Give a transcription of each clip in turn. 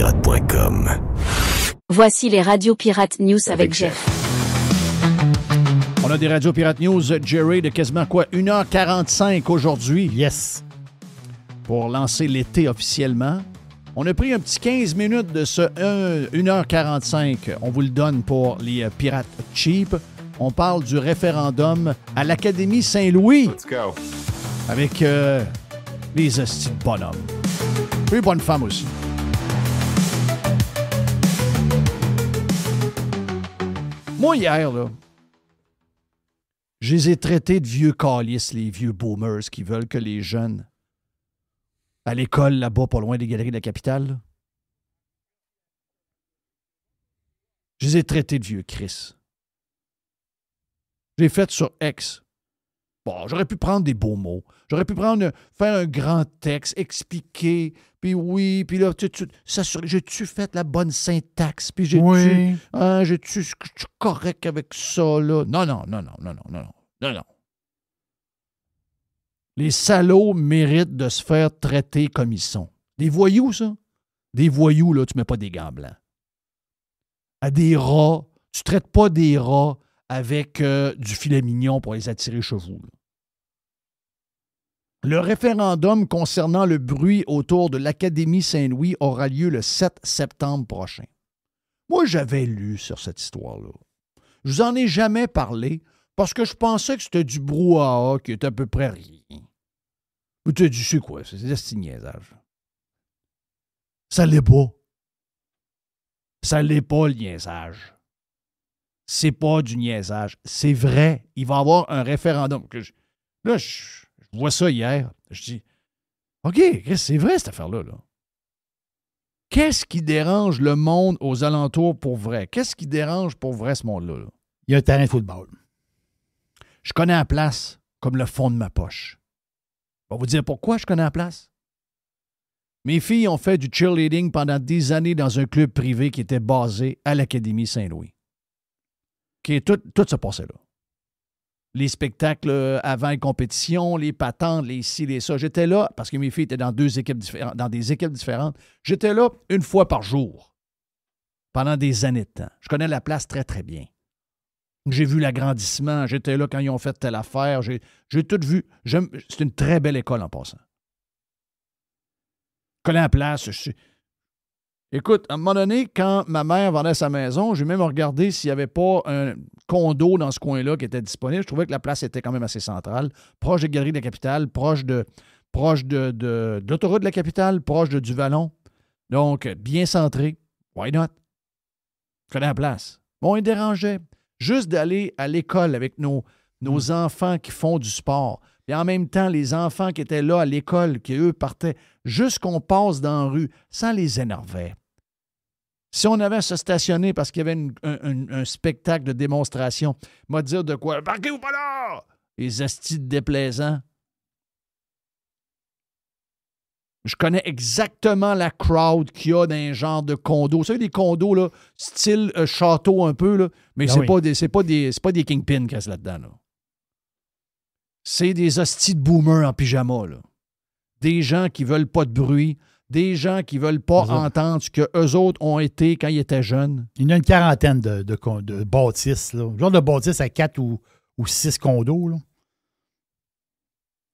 radiopirate.com. Voici les Radio Pirates News avec Jeff. On a des Radio Pirates News, Jerry, de quasiment 1h45 aujourd'hui. Yes. Pour lancer l'été officiellement. On a pris un petit 15 minutes de ce 1h45. On vous le donne pour les Pirates Cheap. On parle du référendum à l'Académie Saint-Louis. Let's go. Avec les hosties de bonhommes. Puis bonne femme aussi. Moi, hier, là, je les ai traités de vieux calices, les vieux boomers qui veulent que les jeunes, à l'école, là-bas, pas loin des galeries de la capitale, là, je les ai traités de vieux Chris. Je l'ai fait sur X. Bon, j'aurais pu prendre des beaux mots. J'aurais pu faire un grand texte, expliquer, puis oui, puis là, j'ai-tu fait la bonne syntaxe, puis j'ai-tu correct avec ça, là? Non. Les salauds méritent de se faire traiter comme ils sont. Des voyous, ça? Des voyous, là, tu mets pas des gants blancs. À des rats, tu traites pas des rats avec du filet mignon pour les attirer chez vous. Le référendum concernant le bruit autour de l'Académie Saint-Louis aura lieu le 7 septembre prochain. Moi, j'avais lu sur cette histoire-là. Je vous en ai jamais parlé parce que je pensais que c'était du brouhaha qui était à peu près rien. Mais tu as dit, c'est quoi? C'est des niaisages. Ça l'est pas. Ça l'est pas, le niaisage. C'est pas du niaisage. C'est vrai. Il va y avoir un référendum. Là, je vois ça hier. Je dis, OK, c'est vrai cette affaire-là. Là. Qu'est-ce qui dérange le monde aux alentours pour vrai? Qu'est-ce qui dérange pour vrai ce monde-là? Là? Il y a un terrain de football. Je connais la place comme le fond de ma poche. Je vais vous dire pourquoi je connais la place. Mes filles ont fait du cheerleading pendant des années dans un club privé qui était basé à l'Académie Saint-Louis. Okay, tout se passait là. Les spectacles avant les compétitions, les patentes, les ci, les ça. J'étais là, parce que mes filles étaient dans des équipes différentes. J'étais là une fois par jour, pendant des années de temps. Je connais la place très, très bien. J'ai vu l'agrandissement. J'étais là quand ils ont fait telle affaire. J'ai tout vu. C'est une très belle école en passant. Je connais la place. Écoute, à un moment donné, quand ma mère vendait sa maison, j'ai même regardé s'il n'y avait pas un condo dans ce coin-là qui était disponible. Je trouvais que la place était quand même assez centrale, proche des galeries de la capitale, proche de l'autoroute de la capitale, proche du Vallon. Donc, bien centré. Why not? Je connais la place. Bon, il dérangeait. Juste d'aller à l'école avec nos enfants qui font du sport. Et en même temps, les enfants qui étaient là à l'école, qui eux partaient, juste qu'on passe dans la rue, ça les énervait. Si on avait à se stationner parce qu'il y avait un spectacle de démonstration, m'a dire de quoi? Parquez-vous pas là! Les astis déplaisants. Je connais exactement la crowd qu'il y a dans un genre de condo. Vous savez, des condos, là, style château un peu, là, mais c'est pas des kingpins qui restent là-dedans. Là. C'est des hosties de boomers en pyjama. Là. Des gens qui veulent pas de bruit, des gens qui veulent pas entendre ce qu'eux autres ont été quand ils étaient jeunes. Il y en a une quarantaine de bâtisses. Là. Genre de bâtisses à 4 ou 6 condos. Là.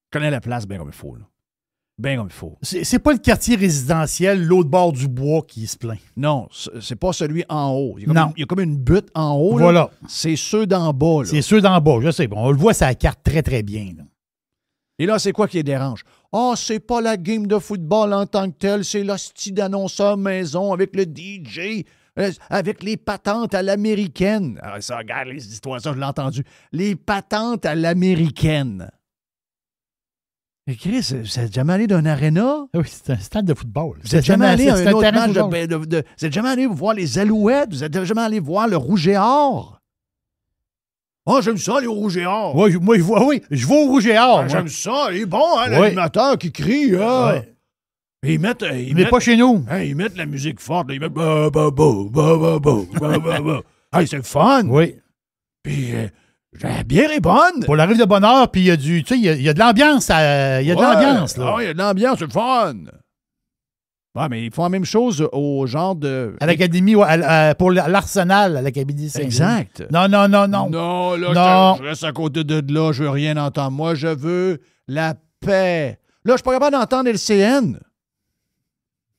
Je connais la place bien comme il faut. Là. Bien comme il faut. C'est pas le quartier résidentiel, l'autre bord du bois qui se plaint. Non, c'est pas celui en haut. Il y a comme une butte en haut. Voilà. Là. C'est ceux d'en bas. Là. C'est ceux d'en bas, je sais. On le voit sur la carte très, très bien. Là. Et là, c'est quoi qui les dérange? Ah, c'est pas la game de football en tant que telle, c'est l'hostie d'annonceur maison avec le DJ, avec les patentes à l'américaine. Alors, ça, regarde les histoires, ça, je l'ai entendu. Les patentes à l'américaine. Et Chris, vous êtes jamais allé d'un aréna? Oui, c'est un stade de football. Vous êtes jamais allé à un autre match vous êtes jamais allé voir les Alouettes? Vous êtes jamais allé voir le Rouge et Or? Ah, j'aime ça, les Rouge et Or. Oui, moi, je vois au Rouge et Or. Ah, j'aime ça, il est bon, hein, l'animateur qui crie. Hein? Ouais. Et ils mettent... Il n'est pas chez nous. Hein, ils mettent la musique forte, là, ils mettent... Hey, c'est le fun. Oui. Puis... la bière est bonne. Pour la rive de bonheur, puis il y a du, tu sais, il y a de l'ambiance. Il y a de l'ambiance, là. Ah, il y a de l'ambiance, c'est le fun. Ouais, mais ils font la même chose au genre de... À l'Académie, pour l'Arsenal, à l'Académie Saint-Louis. Exact. Non. Non, là, je reste à côté de là, je veux rien entendre. Moi, je veux la paix. Là, je suis pas capable d'entendre LCN.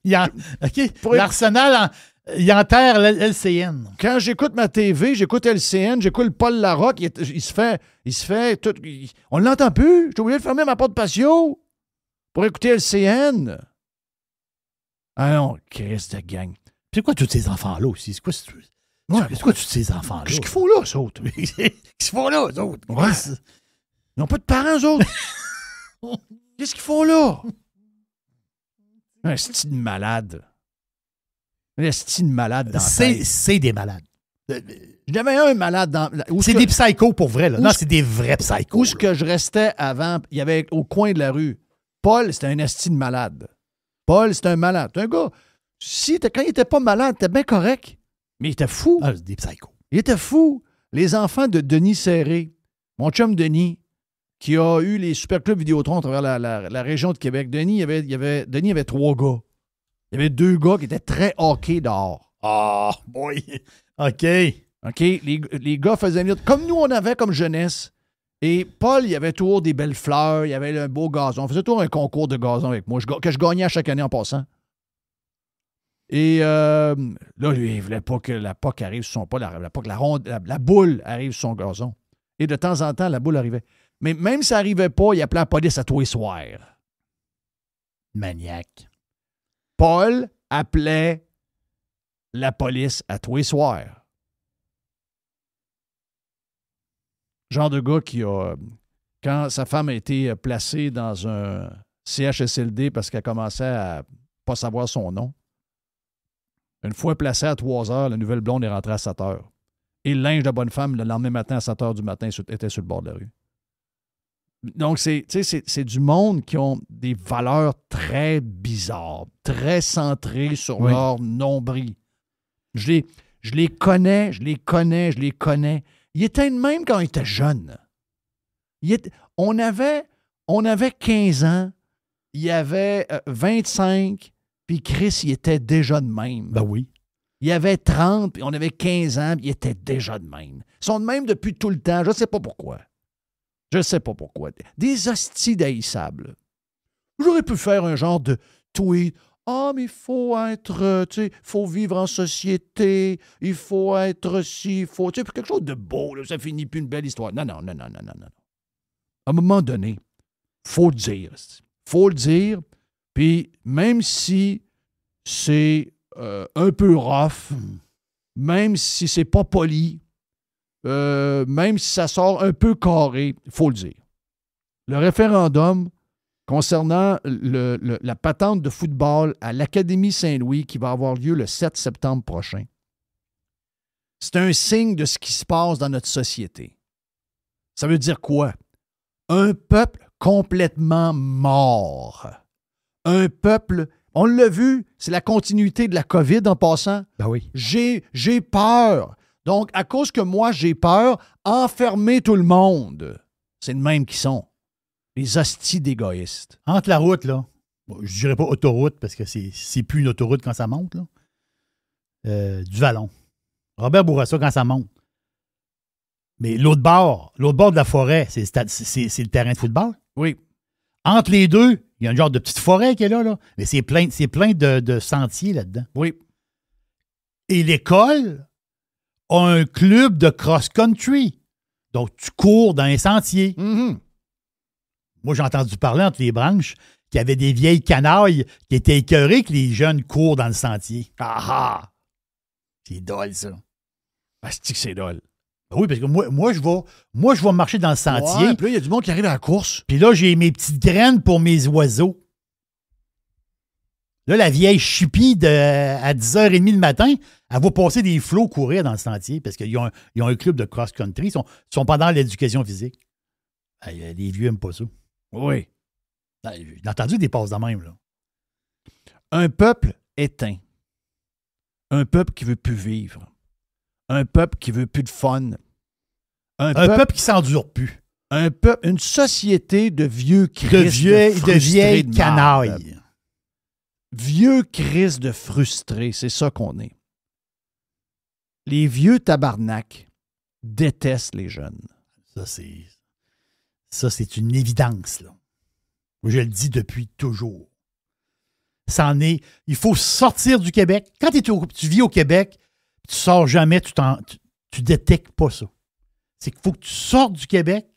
L'Arsenal, il enterre l'LCN. Quand j'écoute ma TV, j'écoute LCN, j'écoute Paul Larocque, il se fait tout... on ne l'entend plus. J'ai oublié de fermer ma porte patio pour écouter LCN. Ah non, Christ de gang. C'est quoi tous ces enfants-là aussi? C'est quoi tous ces enfants-là? Qu'est-ce qu'ils font là, eux autres? Qu'est-ce qu'ils font là, eux autres? Ouais. Ils n'ont pas de parents, eux autres. Qu'est-ce qu'ils font là? Un style malade. Un style malade dans C'est des malades. J'avais un malade dans... C'est des psychos pour vrai, là. Non, c'est des vrais psychos. Où est-ce que je restais avant? Il y avait au coin de la rue. Paul, c'était un style malade. Paul, c'était un malade. C'est un gars... Quand il était pas malade, il était bien correct. Mais il était fou. Ah, c'est des psychos. Il était fou. Les enfants de Denis Serré, mon chum Denis, qui a eu les super clubs Vidéotron à travers la région de Québec. Denis avait 3 gars. Il y avait 2 gars qui étaient très hockey dehors. Ah, boy. OK. Les gars faisaient comme nous, on avait comme jeunesse. Et Paul, il y avait toujours des belles fleurs, il y avait un beau gazon. On faisait toujours un concours de gazon avec moi, que je gagnais à chaque année en passant. Et là, lui, il ne voulait pas que la POC arrive sur son... Pas la POC, la boule arrive sur son gazon. Et de temps en temps, la boule arrivait. Mais même si ça n'arrivait pas, il appelait la police à tous les soirs. Maniaque. Paul appelait la police à tous les soirs. Genre de gars qui a... Quand sa femme a été placée dans un CHSLD parce qu'elle commençait à pas savoir son nom, une fois placée à 3 heures, la nouvelle blonde est rentrée à 7 heures. Et le linge de bonne femme, le lendemain matin, à 7 heures du matin, était sur le bord de la rue. Donc, c'est du monde qui ont des valeurs très bizarres, très centrées sur leur nombril. Je les connais. Ils étaient de même quand ils étaient jeunes. On avait 15 ans, il y avait 25, puis Chris, il était déjà de même. Ben oui. Il y avait 30, puis on avait 15 ans, puis il était déjà de même. Ils sont de même depuis tout le temps. Je ne sais pas pourquoi. Des hosties d'haïssables. J'aurais pu faire un genre de tweet. Ah, mais il faut être, faut vivre en société, il faut être ci, il faut, quelque chose de beau, là, ça finit plus une belle histoire. Non. À un moment donné, faut le dire. Faut le dire, puis même si c'est un peu rough, même si c'est pas poli, même si ça sort un peu carré, il faut le dire. Le référendum concernant la patente de football à l'Académie Saint-Louis qui va avoir lieu le 7 septembre prochain, c'est un signe de ce qui se passe dans notre société. Ça veut dire quoi? Un peuple complètement mort. Un peuple, on l'a vu, c'est la continuité de la COVID en passant. Ben oui. J'ai peur. Donc, à cause que moi, j'ai peur, enfermer tout le monde. C'est le même qu'ils sont. Les hosties d'égoïstes. Entre la route, là, je dirais pas autoroute, parce que c'est plus une autoroute quand ça monte, là. Du Vallon. Robert Bourassa quand ça monte. Mais l'autre bord de la forêt, c'est le terrain de football. Oui. Entre les deux, il y a un genre de petite forêt qui est là. Mais c'est plein de sentiers là-dedans. Oui. Et l'école a un club de cross-country. Donc, tu cours dans un sentier. Mm-hmm. Moi, j'ai entendu parler entre les branches qu'il y avait des vieilles canailles qui étaient écœurées que les jeunes courent dans le sentier. Ah! C'est dole, ça. Ah, c'est dole. Oui, parce que moi, je vais marcher dans le sentier. Ouais, puis là, il y a du monde qui arrive à la course. Puis là, j'ai mes petites graines pour mes oiseaux. Là, la vieille chipie à 10h30 le matin, elle va passer des flots courir dans le sentier parce qu'ils ont un club de cross-country. Ils sont pas dans l'éducation physique. Les vieux n'aiment pas ça. Oui. J'ai entendu des passes de même, là. Un peuple éteint. Un peuple qui veut plus vivre. Un peuple qui veut plus de fun. Un peuple qui s'endure plus. Une société de vieux Christ, de vieilles canailles. vieux crises de frustrés, c'est ça qu'on est. Les vieux tabarnak détestent les jeunes. Ça, c'est une évidence, là. Moi, je le dis depuis toujours. Il faut sortir du Québec. Quand tu vis au Québec, tu sors jamais, tu détectes pas ça. C'est qu'il faut que tu sortes du Québec,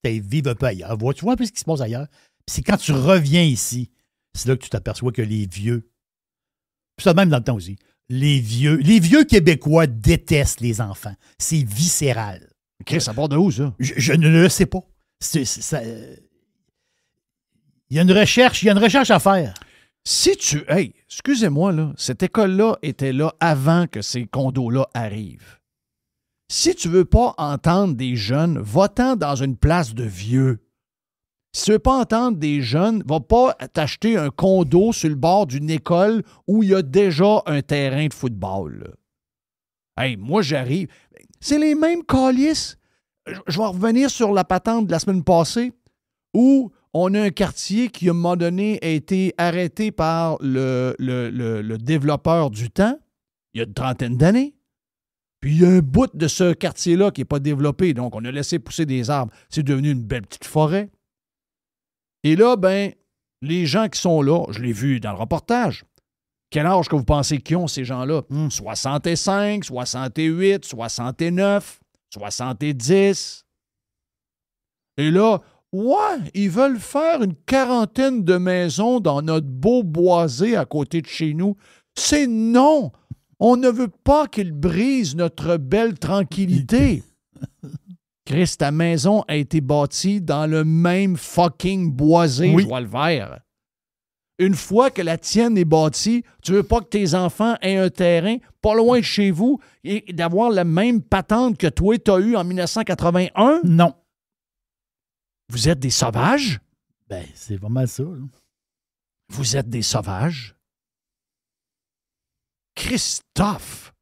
tu vives un peu ailleurs. Tu vois un peu ce qui se passe ailleurs. Puis c'est quand tu reviens ici, c'est là que tu t'aperçois que les vieux, puis ça même dans le temps aussi, les vieux Québécois détestent les enfants. C'est viscéral. Chris, ça part de où, ça? Je ne le sais pas. Il y a une recherche à faire. Hey, excusez-moi, là, cette école-là était là avant que ces condos-là arrivent. Si tu veux pas entendre des jeunes, va-t'en dans une place de vieux. Si tu veux pas entendre des jeunes, va pas t'acheter un condo sur le bord d'une école où il y a déjà un terrain de football, là. Hey, moi, j'arrive. C'est les mêmes calices. Je vais revenir sur la patente de la semaine passée où on a un quartier qui, à un moment donné, a été arrêté par le développeur du temps, il y a une trentaine d'années. Puis il y a un bout de ce quartier-là qui n'est pas développé, donc on a laissé pousser des arbres. C'est devenu une belle petite forêt. Et là, les gens qui sont là, je l'ai vu dans le reportage, quel âge que vous pensez qu'ils ont, ces gens-là? 65, 68, 69, 70. Et là, ils veulent faire une quarantaine de maisons dans notre beau boisé à côté de chez nous. C'est non! On ne veut pas qu'ils brisent notre belle tranquillité. Chris, ta maison a été bâtie dans le même fucking boisé, je vois le vert. Une fois que la tienne est bâtie, tu veux pas que tes enfants aient un terrain pas loin de chez vous et d'avoir la même patente que toi t'as eu en 1981? Non. Vous êtes des sauvages? C'est pas mal ça, là. Vous êtes des sauvages? Christophe!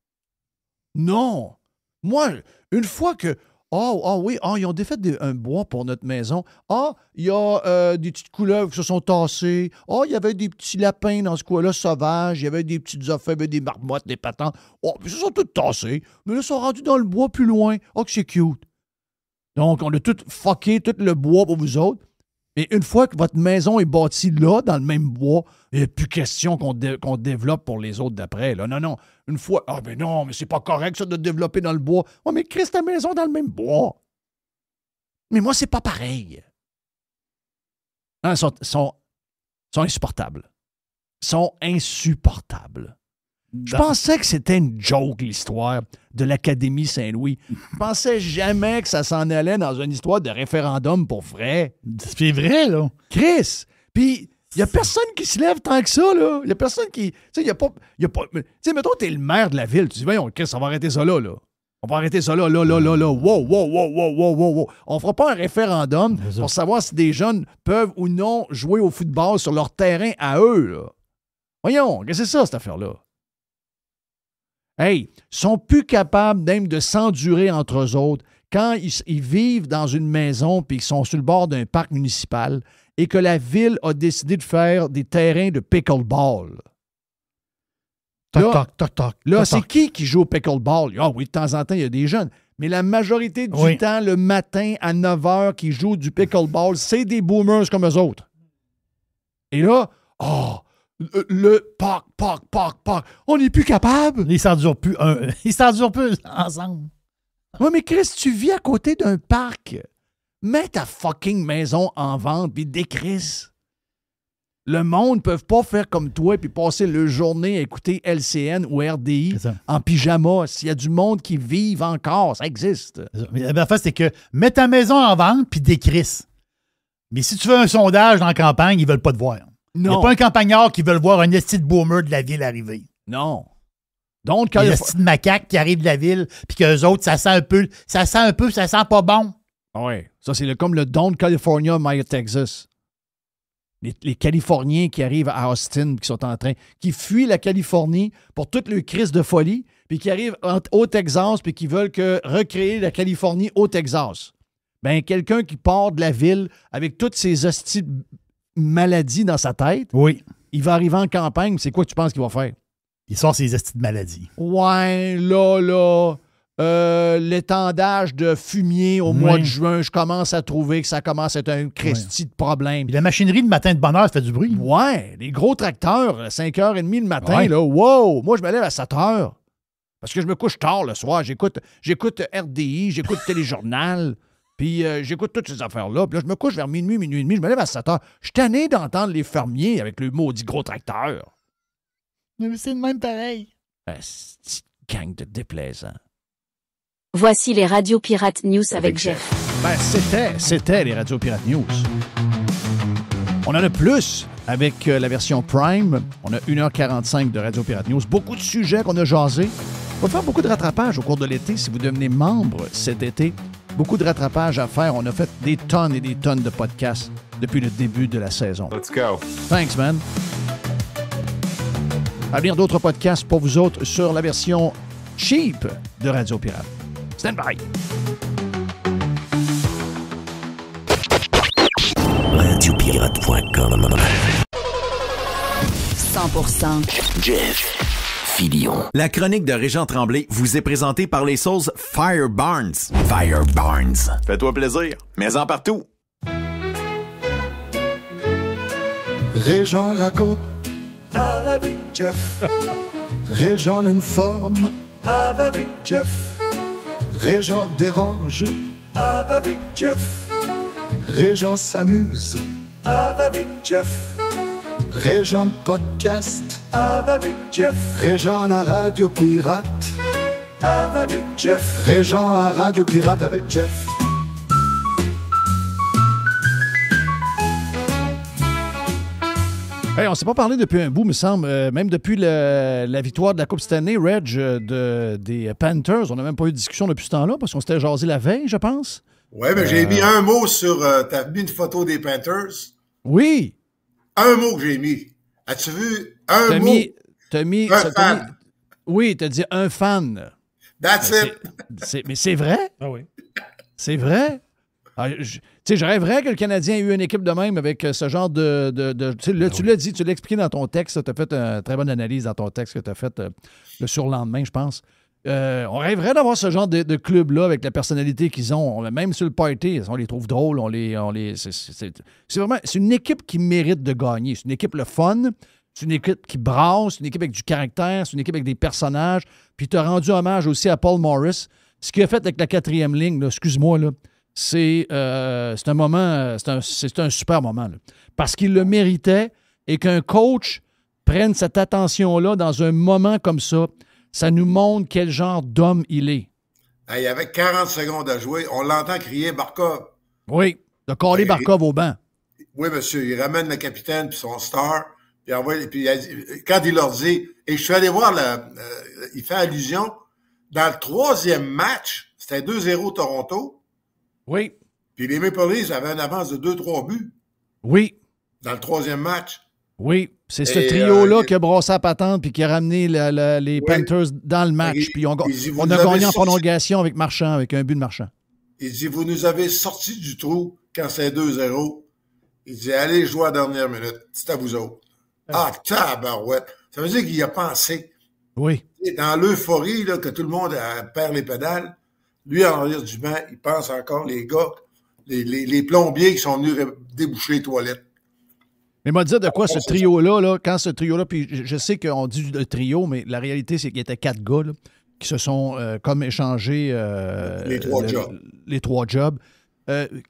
Non! Moi, une fois que... ils ont défait un bois pour notre maison. Il y a des petites couleuvres qui se sont tassées. Il y avait des petits lapins dans ce coin-là sauvages. Il y avait des petites affaires, des marmottes, des patentes. Ils se sont toutes tassées. Mais là, ils sont rendus dans le bois plus loin. Que c'est cute. Donc, on a tout fucké, tout le bois pour vous autres. Et une fois que votre maison est bâtie là, dans le même bois, il n'y a plus question qu'on développe pour les autres d'après. Là. Non. Une fois, mais c'est pas correct ça de développer dans le bois. Mais crée ta maison dans le même bois. Mais moi, c'est pas pareil. Ils sont insupportables. Ils sont insupportables. Je pensais que c'était une joke, l'histoire de l'Académie Saint-Louis. Je pensais jamais que ça s'en allait dans une histoire de référendum pour vrai. C'est vrai, là. Chris! Puis, il n'y a personne qui se lève tant que ça, là. Il n'y a personne qui... Tu sais, il n'y a pas... Tu sais, mettons, t'es le maire de la ville. Tu dis, voyons, Chris, on va arrêter ça là. On va arrêter ça là. Wow. On fera pas un référendum pour savoir si des jeunes peuvent ou non jouer au football sur leur terrain à eux, là. Voyons, qu'est-ce que c'est ça, cette affaire-là? Hey, ils sont plus capables même de s'endurer entre eux autres quand ils vivent dans une maison puis qu'ils sont sur le bord d'un parc municipal et que la ville a décidé de faire des terrains de pickleball. Là, c'est qui joue au pickleball? Oui, de temps en temps, il y a des jeunes. Mais la majorité du temps, le matin à 9 h, qui jouent du pickleball, c'est des boomers comme eux autres. Et là, le parc. On n'est plus capable. Ils s'endurent plus ensemble. Oui, mais Chris, tu vis à côté d'un parc. Mets ta fucking maison en vente puis décrisse. Le monde ne peut pas faire comme toi puis passer la journée à écouter LCN ou RDI en pyjama. S'il y a du monde qui vive encore, ça existe. Mais la face, c'est que mets ta maison en vente puis décrisse. Mais si tu fais un sondage dans la campagne, ils ne veulent pas te voir. Il n'y a pas un campagnard qui veut voir un esti de boomer de la ville arriver. Non. Donc, un esti de macaque qui arrive de la ville, puis qu'eux autres, ça sent pas bon. Oui. Ça, c'est comme le Don't California, My Texas. Les Californiens qui arrivent à Austin, qui fuient la Californie pour toute leur crise de folie, puis qui arrivent au Texas, puis qui veulent recréer la Californie au Texas. Ben, quelqu'un qui part de la ville avec toutes ces hosties maladies dans sa tête. Oui. il va arriver en campagne, c'est quoi que tu penses qu'il va faire? Il sort ses estis de maladie. Ouais, là, l'étendage de fumier au mois de juin, je commence à trouver que ça commence à être un Christi de problème. Puis la machinerie de matin de bonne heure, ça fait du bruit. Ouais, les gros tracteurs, 5h30 le matin, là, wow! Moi, je me lève à 7h. Parce que je me couche tard le soir. J'écoute RDI, j'écoute Téléjournal, puis j'écoute toutes ces affaires-là. Puis là, je me couche vers minuit et demi, je me lève à 7h. Je suis tanné d'entendre les fermiers avec le maudit gros tracteur. Mais c'est le même pareil. C'est une gang de déplaisants. Voici les radios Pirate News avec Jeff. Ben, c'était les radios Pirate News. On en a plus avec la version Prime. On a 1h45 de Radio Pirate News. Beaucoup de sujets qu'on a jasés. On va faire beaucoup de rattrapage au cours de l'été si vous devenez membre cet été. Beaucoup de rattrapage à faire. On a fait des tonnes et des tonnes de podcasts depuis le début de la saison. Let's go. Thanks, man. À venir d'autres podcasts pour vous autres sur la version cheap de Radio Pirate. Stand by. Radiopirate.com 100% Jeff Filion. La chronique de Régent Tremblay vous est présentée par les sauces Fire Barnes. Fire Barnes. Fais-toi plaisir, mets-en partout. Régent raconte avec Jeff. Régent informe avec Jeff. Régent dérange avec Jeff. Régent s'amuse avec Jeff. Régent podcast avec Jeff. Régent à Radio Pirate avec Jeff. Régent à Radio Pirate avec Jeff. Hey, on ne s'est pas parlé depuis un bout, me semble. Même depuis la victoire de la Coupe Stanley, Reg, des Panthers. On n'a même pas eu de discussion depuis ce temps-là parce qu'on s'était jasé la veille, je pense. Oui, mais j'ai mis un mot sur... T'as mis une photo des Panthers? Oui. Un mot que j'ai mis. As-tu vu un mot? T'as mis... Oui, t'as dit un fan. That's it. Mais c'est vrai? Ah oui. C'est vrai? Je rêverais que le Canadien ait eu une équipe de même avec ce genre de tu l'as dit, tu l'as expliqué dans ton texte, tu as fait une très bonne analyse dans ton texte que tu as fait le surlendemain, je pense. On rêverait d'avoir ce genre de club-là avec la personnalité qu'ils ont. Même sur le party, on les trouve drôles. C'est vraiment... C'est une équipe qui mérite de gagner. C'est une équipe le fun. C'est une équipe qui brasse. C'est une équipe avec du caractère. C'est une équipe avec des personnages. Puis tu as rendu hommage aussi à Paul Morris. Ce qu'il a fait avec la 4e ligne, là, excuse-moi, là, c'est un moment... C'est un super moment. Là, parce qu'il le méritait et qu'un coach prenne cette attention-là dans un moment comme ça, ça nous montre quel genre d'homme il est. Hey, avec 40 secondes à jouer, on l'entend crier Barkov. Oui, de coller Barkov au banc. Oui, monsieur, il ramène le capitaine puis son star, puis quand il leur dit, et je suis allé voir, il fait allusion, dans le 3e match, c'était 2-0 Toronto. Oui. Puis les Maple Leafs avaient une avance de 2-3 buts. Oui. Dans le 3e match. Oui, c'est ce trio-là qui a brassé la patente puis qui a ramené les Panthers dans le match. Puis on a gagné en prolongation avec Marchand, avec un but de Marchand. Il dit, vous nous avez sorti du trou quand c'est 2-0. Il dit, allez jouer à la dernière minute. C'est à vous autres. Ah, tabarouette. Ça veut dire qu'il y a pensé. Oui. Dans l'euphorie là, que tout le monde perd les pédales, lui, en arrière du banc, il pense encore, les gars, les plombiers qui sont venus déboucher les toilettes. Mais m'a dit de quoi ce trio-là, quand ce trio-là, puis je sais qu'on dit le trio, mais la réalité, c'est qu'il y était 4 gars là, qui se sont comme échangés les 3 jobs.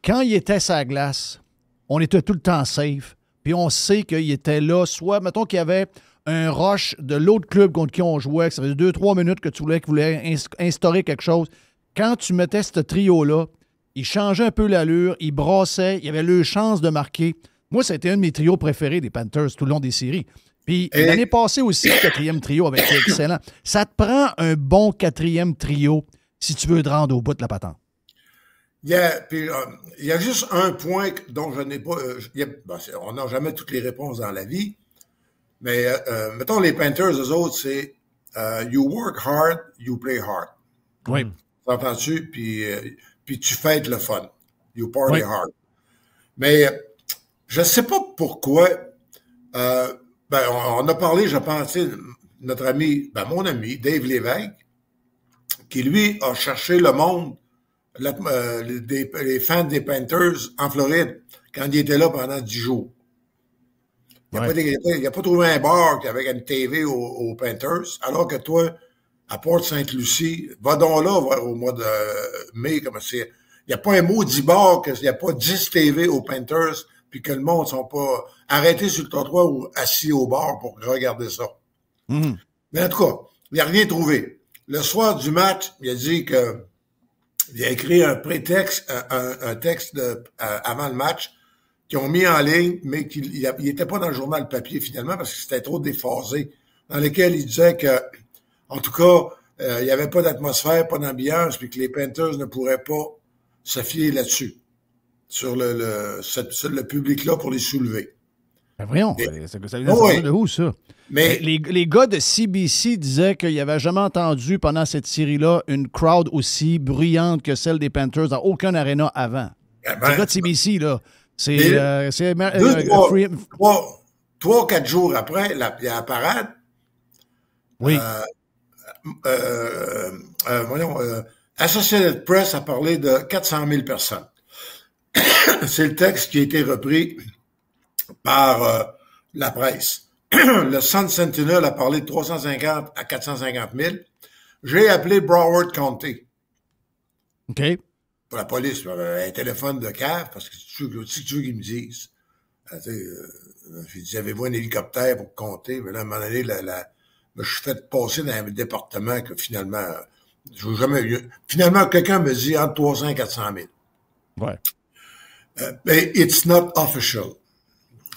Quand il était sur la glace, on était tout le temps safe, puis on sait qu'il était là, soit, mettons qu'il y avait un rush de l'autre club contre qui on jouait, que ça faisait 2-3 minutes que tu voulais instaurer quelque chose. Quand tu mettais ce trio-là, il changeait un peu l'allure, il brassait, il avait le chance de marquer. Moi, ça a été un de mes trios préférés des Panthers tout le long des séries. Puis l'année passée aussi, le 4e trio avait été excellent. Ça te prend un bon 4e trio si tu veux te rendre au bout de la patente. Il y a juste un point dont je n'ai pas... on n'a jamais toutes les réponses dans la vie, mais mettons les Panthers, eux autres, c'est you work hard, you play hard. Oui. T'entends-tu? Puis tu fêtes le fun. You party hard. Mais... je ne sais pas pourquoi. Ben, on a parlé, je pense, notre ami, mon ami, Dave Lévesque, qui, lui, a cherché le monde, les fans des Panthers en Floride, quand il était là pendant 10 jours. Il n'a pas trouvé un bar avec une TV aux Panthers, alors que toi, à Port-Sainte-Lucie, va donc là au mois de mai, comme c'est. Il n'y a pas un maudit bar, il n'y a pas 10 TV aux Panthers, puis que le monde ne sont pas arrêtés sur le trottoir ou assis au bar pour regarder ça. Mm. Mais en tout cas, il n'a rien trouvé. Le soir du match, il a dit que il a écrit un prétexte, un texte avant le match qu'ils ont mis en ligne, mais qu'il n'était pas dans le journal papier finalement parce que c'était trop déphasé, dans lequel il disait que, en tout cas, il n'y avait pas d'atmosphère, pas d'ambiance, puis que les Panthers ne pourraient pas se fier là-dessus, sur le public-là pour les soulever. Ben voyons, ça vient de où, ça? Mais les gars de CBC disaient qu'ils n'avaient jamais entendu pendant cette série-là une crowd aussi bruyante que celle des Panthers dans aucun aréna avant. Les gars de CBC, là, c'est... 3-4 jours après la parade, oui. Associated Press a parlé de 400 000 personnes. C'est le texte qui a été repris par la presse. Le Sun Sentinel a parlé de 350 à 450 000. J'ai appelé Broward County. OK. Pour la police, un téléphone de cave, parce que si tu veux qu'ils me disent. J'ai dit, avez-vous un hélicoptère pour compter? Mais là, à un moment donné, je suis fait passer dans un département que finalement, je n'ai jamais eu. Finalement, quelqu'un me dit entre 300 et 400 000. Ouais. Mais it's not official.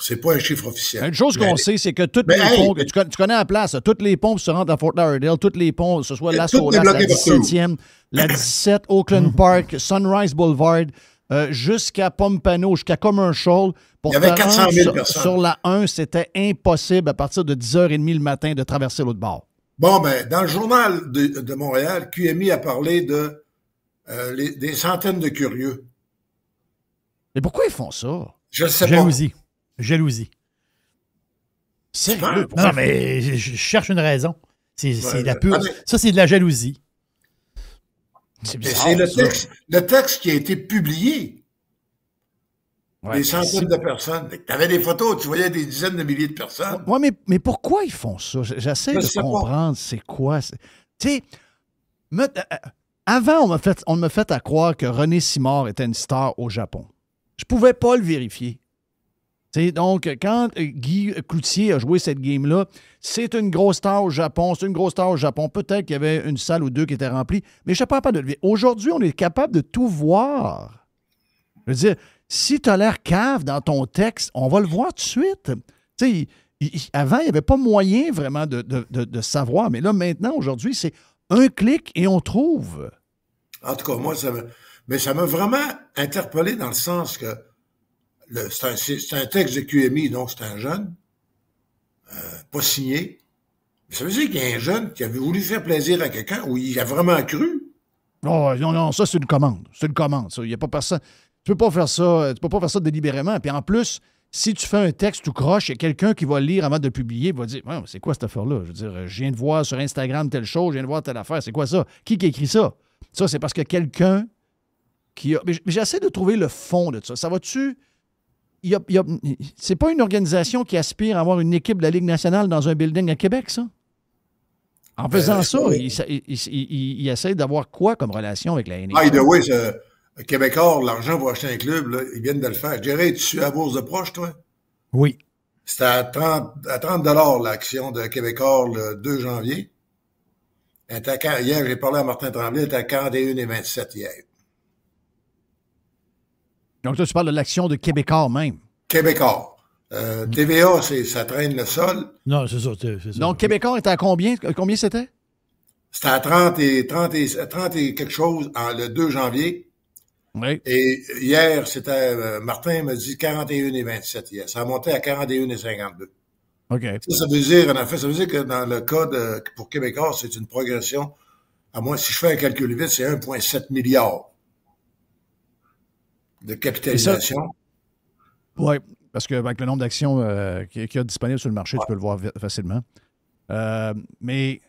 C'est pas un chiffre officiel. Une chose qu'on sait, c'est que toutes les ponts, tu connais la place, toutes les ponts qui se rendent à Fort Lauderdale, toutes les ponts, que ce soit la Solas, la 17e, la 17, Oakland Park, Sunrise Boulevard, jusqu'à Pompano, jusqu'à Commercial. Il y avait 400 000 personnes. Sur la 1, c'était impossible à partir de 10h30 le matin de traverser l'autre bord. Bon, ben, dans le journal de Montréal, QMI a parlé des centaines de curieux. Mais pourquoi ils font ça? Je sais Jalousie. Sérieux? Non, mais je cherche une raison. C'est la pure. Ça, c'est de la jalousie. C'est bizarre. C'est le texte qui a été publié. Ouais, des centaines de personnes. Tu avais des photos, tu voyais des dizaines de milliers de personnes. Oui, mais pourquoi ils font ça? J'essaie de comprendre c'est quoi. Tu sais, avant, on m'a fait à croire que René Simard était une star au Japon. Je pouvais pas le vérifier. T'sais, donc, quand Guy Cloutier a joué cette game-là, c'est une grosse star au Japon, Peut-être qu'il y avait une salle ou deux qui était remplie, mais je ne suis pas capable de le vérifier. Aujourd'hui, on est capable de tout voir. Je veux dire, si tu as l'air cave dans ton texte, on va le voir tout de suite. Avant, il n'y avait pas moyen vraiment de savoir, mais là, maintenant, aujourd'hui, c'est un clic et on trouve. En tout cas, moi, ça m'a vraiment interpellé dans le sens que c'est un texte de QMI, donc c'est un jeune, pas signé. Mais ça veut dire qu'il y a un jeune qui avait voulu faire plaisir à quelqu'un où il a vraiment cru. Oh, non, ça, c'est une commande. C'est une commande, ça. Il n'y a pas personne. Tu peux pas faire ça délibérément. Puis en plus, si tu fais un texte tout croche, il y a quelqu'un qui va le lire avant de le publier, il va dire ouais, c'est quoi cette affaire-là? Je veux dire, je viens de voir sur Instagram telle chose, je viens de voir telle affaire, c'est quoi ça? Qui a écrit ça? Ça, c'est parce que quelqu'un qui a. Mais j'essaie de trouver le fond de ça. Ça va-tu. C'est pas une organisation qui aspire à avoir une équipe de la Ligue nationale dans un building à Québec, ça? En faisant ça, il essaie d'avoir quoi comme relation avec la NHL? By the way, Québécois, l'argent pour acheter un club, là, ils viennent de le faire. Jerry, tu suis à la bourse de proche, toi? Oui. C'était à 30 $ l'action de Québécois le 2 janvier. Hier, j'ai parlé à Martin Tremblay, elle était à 41,27 hier. Donc, toi, tu parles de l'action de Québécois même. Québécois. TVA, ça traîne le sol. Non, c'est ça. Donc, Québécois était à combien? Combien c'était? C'était à 30 et quelque chose le 2 janvier. Oui. Et hier, c'était Martin m'a dit 41,27 hier. Ça a monté à 41,52. OK. Ça veut dire, en fait, ça veut dire que dans le cas pour Québécois, c'est une progression. À moi, si je fais un calcul vite, c'est 1,7 milliard de capitalisation. Oui. Parce qu'avec le nombre d'actions qu'il y a disponibles sur le marché, tu peux le voir facilement. Mais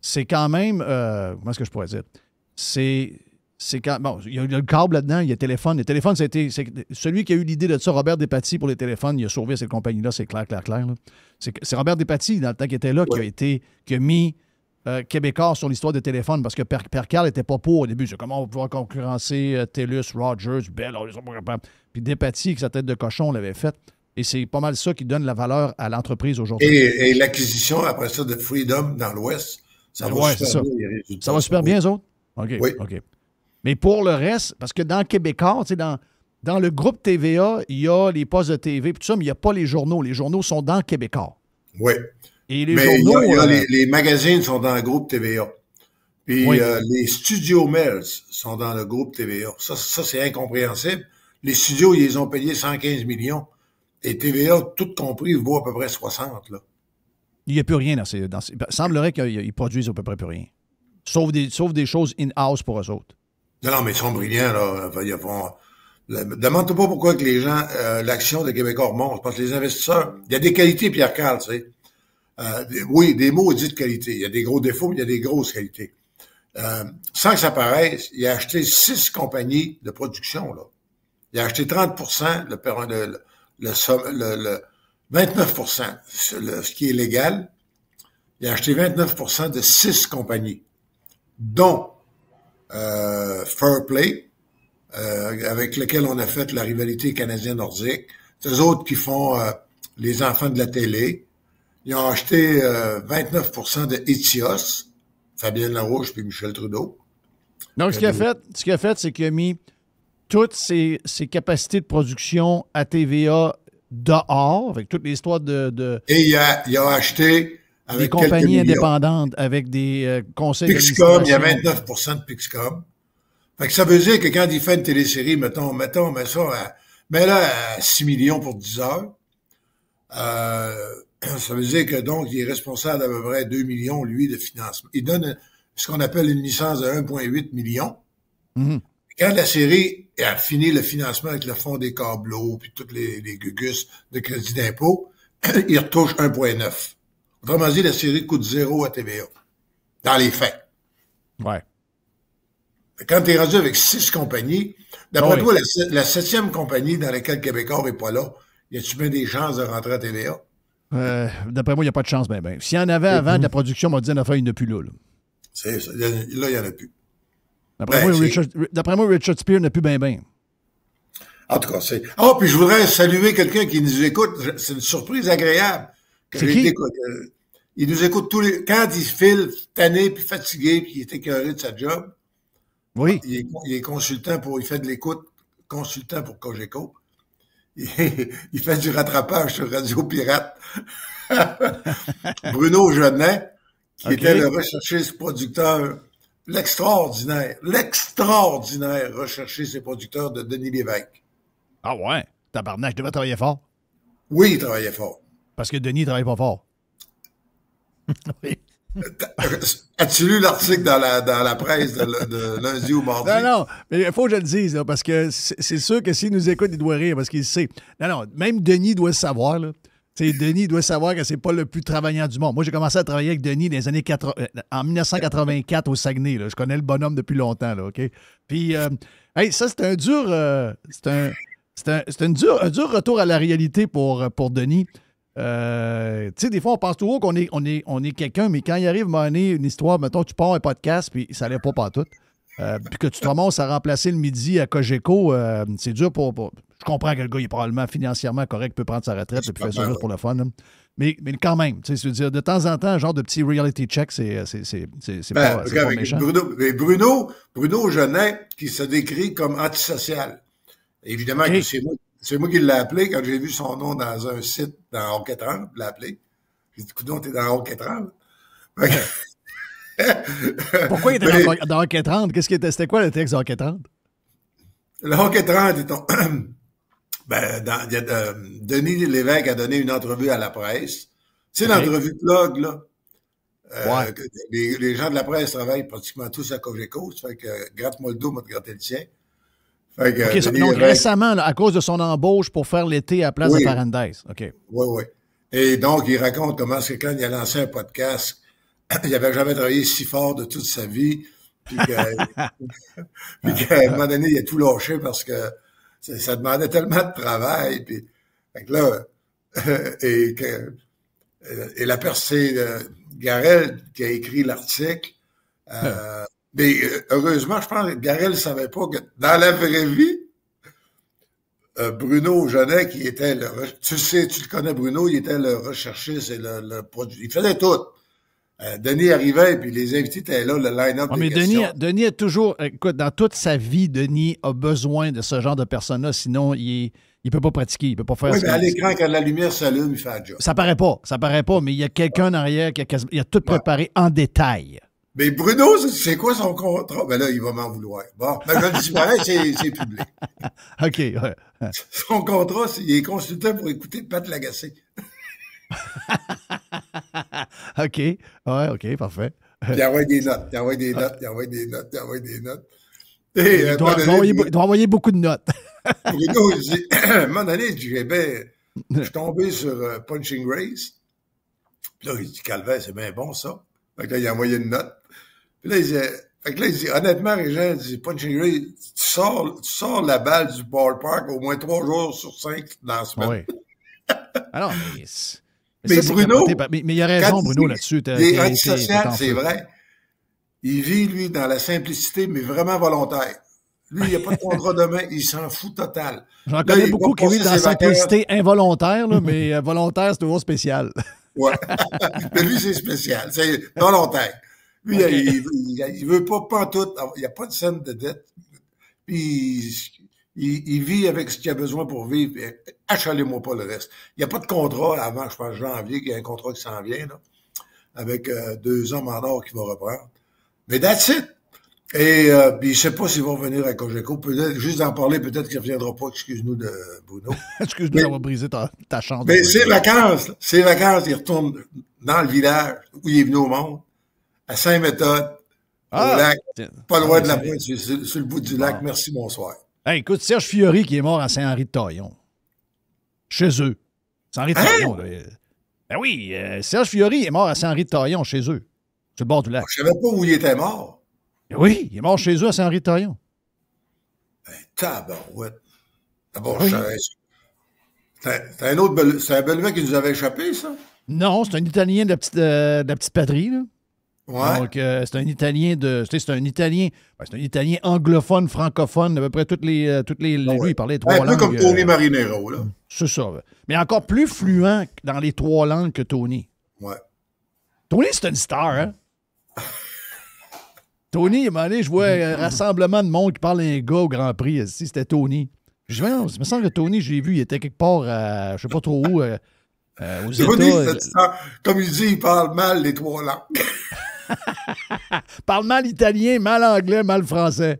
c'est quand même... comment est-ce que je pourrais dire? Bon, il y a le câble là-dedans, il y a le téléphone. Les téléphones, c'est celui qui a eu l'idée de ça, Robert Despatie, pour les téléphones, il a sauvé cette compagnie-là, c'est clair. Là. C'est Robert Despatie, dans le temps qu'il était là, qui a mis Québécois sur l'histoire des téléphones, parce que Percal n'était pas pour au début. C'est comment on va pouvoir concurrencer TELUS, Rogers, Bell, ils sont pas capables. Puis Despatie, avec sa tête de cochon, l'avait fait. Et c'est pas mal ça qui donne la valeur à l'entreprise aujourd'hui. Et l'acquisition, après ça, de Freedom dans l'Ouest, ça va super bien, les résultats. Ça va super bien, eux autres? OK. Oui. OK. Mais pour le reste, parce que dans Québécois, tu sais, dans le groupe TVA, il y a les postes de TV, tout ça, mais il n'y a pas les journaux. Les journaux sont dans Québécois. Oui. Et les mais journaux... les magazines sont dans le groupe TVA. Puis les studios Mills sont dans le groupe TVA. Ça c'est incompréhensible. Les studios, ils les ont payés 115 millions. Et TVA, tout compris, vaut à peu près 60, là. Il n'y a plus rien dans ces... Il semblerait qu'ils produisent à peu près plus rien. Sauf des choses in-house pour eux autres. Non, mais ils sont brillants, là. Demande-toi pas pourquoi que les gens, l'action de Québécois remonte. Parce que les investisseurs, il y a des qualités, Pierre Carl, tu sais. Oui, des maudites qualités. Il y a des gros défauts, mais il y a des grosses qualités. Sans que ça paraisse, il a acheté 6 compagnies de production, là. Il a acheté 30%, le 29%, ce qui est légal. Il a acheté 29% de 6 compagnies, dont Fairplay, avec lequel on a fait la rivalité canadienne-nordique. C'est eux autres qui font les enfants de la télé. Ils ont acheté 29% de Etios, Fabienne Larouche puis Michel Trudeau. Donc, ce qu'il a fait, c'est qu'il a mis toutes ses capacités de production à TVA dehors, avec toute l'histoire de Et il a acheté avec des compagnies indépendantes, avec des conseils Pixcom, il y a d'administration. 29% de Pixcom. Fait que ça veut dire que quand il fait une télésérie, mettons, mais là, à 6 millions pour 10 heures, ça veut dire que donc, il est responsable d'à peu près 2 millions, lui, de financement. Il donne ce qu'on appelle une licence de 1,8 million. Mm-hmm. Quand la série a fini le financement avec le fonds des câbleaux, puis toutes les gugus de crédit d'impôt, il retouche 1,9. Autrement dit, la série coûte 0 à TVA. Dans les faits. Ouais. Quand tu es rendu avec 6 compagnies, d'après toi, la 7e compagnie dans laquelle Québécois n'est pas là, y a-tu bien des chances de rentrer à TVA? D'après moi, il n'y a pas de chance, ben. S'il y en avait avant de la production, on m'a dit, il n'y en a plus là. C'est ça. Là, il n'y en a plus. D'après moi, Richard Spear n'a plus ben. En tout cas, c'est... puis je voudrais saluer quelqu'un qui nous écoute. C'est une surprise agréable. C'est qui? Il nous écoute tous les... Quand il file tanné puis fatigué puis il est écœuré de sa job, oui. Il est consultant il fait de l'écoute, consultant pour Cogeco. Il fait du rattrapage sur Radio Pirate. Bruno Genet, qui était le recherchiste producteur, l'extraordinaire recherchiste et producteur de Denis Lévesque. Ah ouais? Tabarnak, je devais travailler fort. Oui, il travaillait fort. Parce que Denis ne travaille pas fort. Oui. As-tu lu l'article dans la presse de lundi ou mardi? Non, mais il faut que je le dise, là, parce que c'est sûr que s'il nous écoute, il doit rire, parce qu'il sait. Non, même Denis doit le savoir, là. Denis doit savoir que c'est pas le plus travaillant du monde. Moi, j'ai commencé à travailler avec Denis dans les années en 1984 au Saguenay. Là. Je connais le bonhomme depuis longtemps, là, OK? Puis, ça, c'est un dur... c'est un dur retour à la réalité pour Denis. Des fois, on pense toujours qu'on est quelqu'un, mais quand il arrive à une histoire, mettons, tu pars un podcast, puis ça n'allait pas partout. Puis que tu te ramasses à remplacer le midi à Cogeco, c'est dur pour... Je comprends que le gars, il est probablement financièrement correct, peut prendre sa retraite, puis faire ça juste pour le fun. Hein. Mais quand même, tu sais, c'est-à-dire, de temps en temps, un genre de petit reality check, c'est pas méchant. Bruno Genet, qui se décrit comme antisocial. Évidemment que c'est moi qui l'ai appelé quand j'ai vu son nom dans un site dans Hockey 30, je l'ai appelé. J'ai dit, coudonc, t'es dans Hockey 30? Pourquoi il était dans Hockey 30? C'était quoi le texte de Hockey 30? Le Hockey 30 est Denis Lévesque a donné une entrevue à la presse. C'est l'entrevue plug, là. Les gens de la presse travaillent pratiquement tous à Cogeco. Ça fait que gratte-moi le dos, moi te gratter le tien. Fait que, OK, Denis donc Lévesque- récemment, là, à cause de son embauche pour faire l'été à la place Oui. de Paradise. OK. Oui, oui. Et donc, il raconte comment c'est quand il a lancé un podcast, il n'avait jamais travaillé si fort de toute sa vie, puis qu'à un moment donné, il a tout lâché parce que ça demandait tellement de travail. Puis, fait que là, c'est Garel qui a écrit l'article. Mais heureusement, je pense que Garel ne savait pas que dans la vraie vie, Bruno Genet, qui était tu le connais, Bruno, il était le recherchiste et le produit. Il faisait tout. Denis arrivait, puis les invités étaient là, le line-up des Mais questions. Denis a toujours... Écoute, dans toute sa vie, Denis a besoin de ce genre de personnes-là, sinon il peut pas pratiquer, il peut pas faire Oui, ce mais à qu'il- l'écran, quand la lumière s'allume, il fait un job. Ça paraît pas, mais il y a quelqu'un en arrière qui il a tout préparé en détail. Mais Bruno, c'est quoi son contrat? Ben là, il va m'en vouloir. Bon, ben je le dis pareil, c'est public. OK, ouais. Son contrat, il est consultant pour écouter Pat Lagacé. OK, ouais, OK, parfait. Il envoie des notes, il envoie des notes, il envoie des notes, il envoie des notes. Et Il doit envoyer beaucoup de notes. Bruno, il dit, à un moment donné, je suis tombé sur Punching Race. Puis là, il dit, Calvin, c'est bien bon, ça. Fait que là, il a envoyé une note. Puis là, il dit, honnêtement, Régent, il dit, Punching Race, tu sors la balle du ballpark au moins 3 jours sur 5 dans la semaine. Oui. Alors, Mais ça, Bruno, mais il a raison, Bruno, là-dessus. Il est antisocial, c'est vrai. Il vit, lui, dans la simplicité, mais vraiment volontaire. Lui, il n'y a pas de contrat demain, il s'en fout total. J'en connais beaucoup qui vivent dans la simplicité vacances. involontaire, là, mais volontaire, c'est toujours spécial. Ouais. Mais lui, c'est spécial. C'est volontaire. Lui, okay. il veut pas en tout. Il n'y a pas de scène de dette. Puis, il vit avec ce qu'il a besoin pour vivre. Achalez-moi pas le reste. Il n'y a pas de contrat avant, je pense, janvier, qu'il y a un contrat qui s'en vient, là, avec 2 hommes en or qui va reprendre. Mais that's it. Et puis, je sais pas s'il va revenir à Cogeco. Peut-être, juste d'en parler, peut-être qu'il ne reviendra pas. Excuse-nous de Bruno. Excuse-nous d'avoir brisé ta chance. Mais ses vacances, il retourne dans le village où il est venu au monde, à Saint-Méthode, au lac, pas loin de la pointe, sur le bout du lac. Merci, bonsoir. Hey, écoute, Serge Fiori qui est mort à Saint-Henri-de-Taillon. Chez eux. Saint-Henri-de-Taillon, là. Ben oui, Serge Fiori est mort à Saint-Henri-de-Taillon, chez eux. Sur le bord du lac. Je savais pas où il était mort. Oui, il est mort chez eux à Saint-Henri-de-Taillon. Ben, tabarouette. D'abord, oui. C'est un Belvin qui nous avait échappé, ça? Non, c'est un Italien de la petite patrie, là. Ouais. Donc, c'est un Italien c'est un Italien anglophone, francophone, à peu près toutes les lui, il parlait 3 langues. Un peu comme Tony Marinero, là. C'est ça. Mais encore plus fluent dans les 3 langues que Tony. Ouais. Tony, c'est une star, hein? Tony, à un moment donné, je vois un rassemblement de monde qui parle à un gars au Grand Prix. Ici, c'était Tony. Je dis, non, il me semble que Tony, je l'ai vu, il était quelque part à, je ne sais pas trop où, aux Tony, États. Comme il dit, il parle mal les 3 langues. Parle mal italien, mal anglais, mal français.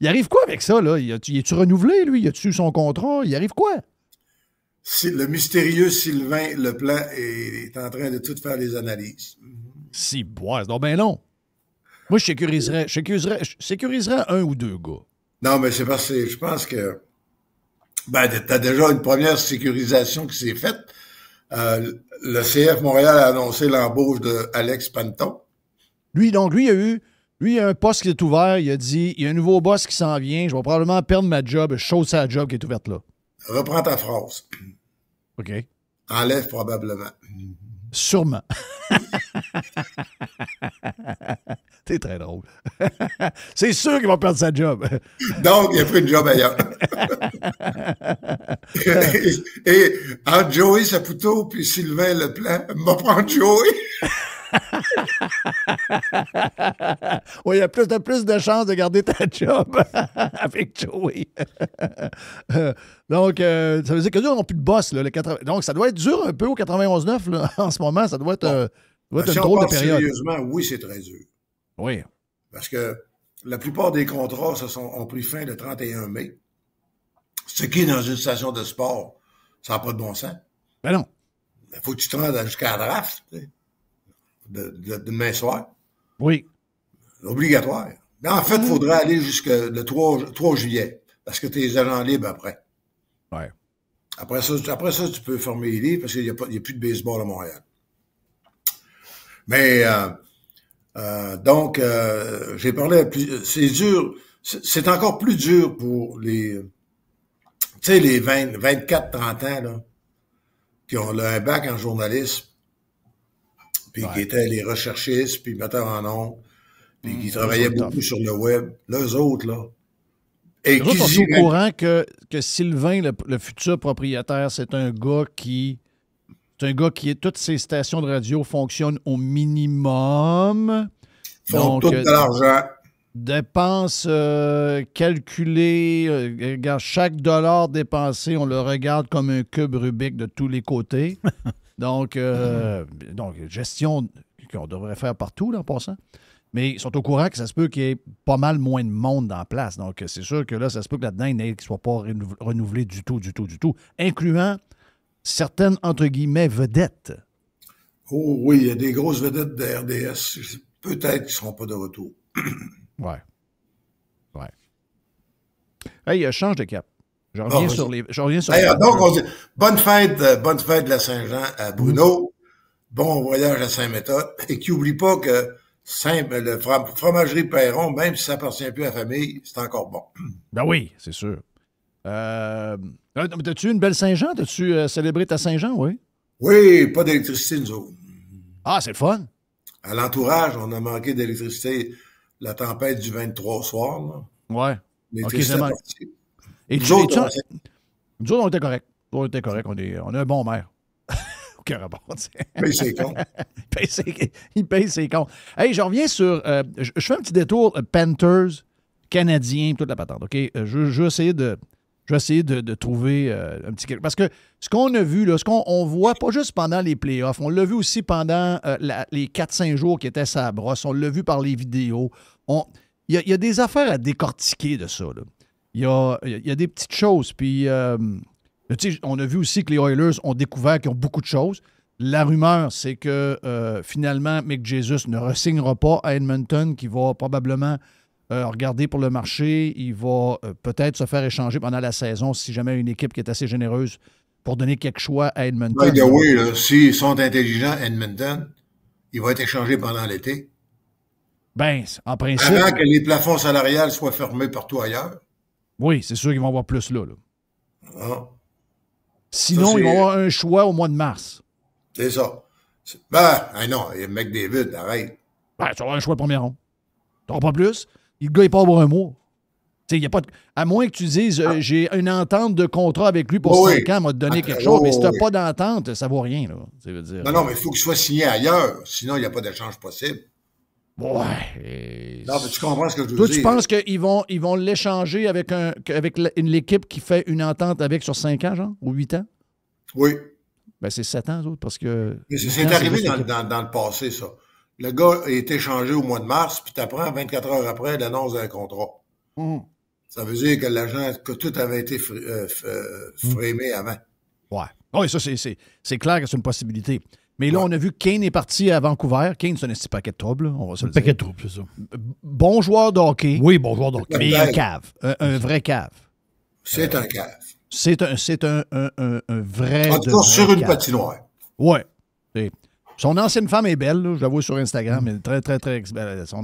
Il arrive quoi avec ça, là? Il est-tu renouvelé, lui? Il a-tu son contrat? Il arrive quoi? Le mystérieux Sylvain Leplan est en train de tout faire les analyses. Si, bois, c'est donc ben non. Moi, je sécuriserais 1 ou 2 gars. Non, mais c'est parce que je pense que t'as déjà une première sécurisation qui s'est faite. Le CF Montréal a annoncé l'embauche de Alex Panton. Lui, il y a un poste qui est ouvert. Il a dit, il y a un nouveau boss qui s'en vient. Je vais probablement perdre ma job. Je saute sa job qui est ouverte là. Reprends ta phrase. OK. Enlève probablement. Sûrement. T'es très drôle. C'est sûr qu'il va perdre sa job. Donc, il a pris une job ailleurs. et entre Joey Saputo puis Sylvain Leplan, m'a prendre Joey. Oui, il y a plus de chances de garder ta job avec Joey. Donc, ça veut dire que nous, on n'a plus de boss. Là, donc, ça doit être dur un peu au 91-9 là, en ce moment. Ça doit être, une drôle de période. Sérieusement, oui, c'est très dur. Oui. Parce que la plupart des contrats ont pris fin le 31 mai. Ce qui est dans une station de sport, ça n'a pas de bon sens. Ben non. Il faut que tu te rendes jusqu'à la draft, tu sais, de demain soir. Oui. Obligatoire. Mais en fait, il faudrait aller jusqu'au le 3 juillet, parce que tu es les agents libres après. Ouais. Après ça, tu peux fermer les livres parce qu'il n'y a plus de baseball à Montréal. Mais donc, j'ai parlé c'est dur. C'est encore plus dur pour les 24, 30 ans, là, qui ont un bac en journalisme, puis qui étaient les recherchistes, puis metteurs en ondes, puis qui travaillaient beaucoup sur le web. Là, eux autres, là. Et les autres sont au courant que Sylvain, le futur propriétaire, c'est un gars qui toutes ses stations de radio fonctionnent au minimum. Font tout de l'argent. Dépenses calculées. Regarde, chaque dollar dépensé, on le regarde comme un cube Rubik de tous les côtés. donc, gestion qu'on devrait faire partout, là, en passant. Mais ils sont au courant que ça se peut qu'il y ait pas mal moins de monde dans la place. Donc, c'est sûr que là, ça se peut que là-dedans, il y en ait qui ne soit pas renouvelé du tout, incluant certaines, entre guillemets, vedettes. Oh oui, il y a des grosses vedettes de RDS. Peut-être qu'ils ne seront pas de retour. Ouais. Hey, change de cap. Je reviens sur les... Donc, on dit bonne fête de la Saint-Jean à Bruno. Bon voyage à Saint-Méthode. Et qui n'oublie pas que le fromagerie Perron, même si ça appartient plus à la famille, c'est encore bon. Ben oui, c'est sûr. T'as-tu une belle Saint-Jean? T'as-tu célébré ta Saint-Jean, oui? Oui, pas d'électricité, nous autres. Ah, c'est le fun. À l'entourage, on a manqué d'électricité la tempête du 23 soir. Là. Ouais. L'électricité est partie. Et nous autres, on était corrects. On a un bon maire. Aucun rapport. Il paye ses comptes. Il paye ses comptes. Hey, je reviens sur... je fais un petit détour. Panthers, Canadiens, toute la patente. OK? Je vais essayer de trouver un petit... Parce que ce qu'on a vu, là, ce qu'on voit, pas juste pendant les playoffs, on l'a vu aussi pendant les 4-5 jours qui étaient sa brosse. On l'a vu par les vidéos. Il y a des affaires à décortiquer de ça. Là. Il y a des petites choses. Puis, on a vu aussi que les Oilers ont découvert qu'ils ont beaucoup de choses. La rumeur, c'est que finalement, Mick Jesus ne re-signera pas à Edmonton, qui va probablement regarder pour le marché. Il va peut-être se faire échanger pendant la saison si jamais une équipe qui est assez généreuse pour donner quelques choix à Edmonton. By the way, là, s'ils sont intelligents à Edmonton, il va être échangé pendant l'été. Ben, en principe... Avant que les plafonds salariales soient fermés partout ailleurs. Oui, c'est sûr qu'ils vont avoir plus là. Ah. Sinon, ils vont avoir un choix au mois de mars. C'est ça. Ben, non, McDavid, arrête. Ben, tu vas avoir un choix de première ronde. Tu n'auras pas plus. Le gars, il part pour un mois. Y a pas de... À moins que tu dises, j'ai une entente de contrat avec lui pour 5 ans, m'a donné quelque chose, mais si tu n'as pas d'entente, ça ne vaut rien. Là. Ça veut dire, non, mais il faut qu'il soit signé ailleurs. Sinon, il n'y a pas d'échange possible. Ouais. Non, mais tu comprends ce que je veux dire. Toi, tu penses qu'ils vont l'échanger avec l'équipe qui fait une entente avec sur 5 ans, genre, ou 8 ans? Oui. Ben, c'est 7 ans, autres, parce que... C'est arrivé dans le passé, ça. Le gars est échangé au mois de mars, puis tu apprends 24 heures après l'annonce d'un contrat. Ça veut dire que l'agent, que tout avait été frémé avant. Ouais. Oui, ça, c'est clair que c'est une possibilité. Mais là, on a vu que Kane est parti à Vancouver. Kane, c'est un petit paquet de troubles, on va se le dire. Paquet de troubles, c'est ça. Bon joueur de hockey. Oui, bon joueur de hockey. Mais un cave. Un vrai cave. C'est un cave. C'est un vrai... En tout cas, sur une patinoire. Oui. Son ancienne femme est belle, là, je la vois sur Instagram. Elle est très, très, très belle. Ça,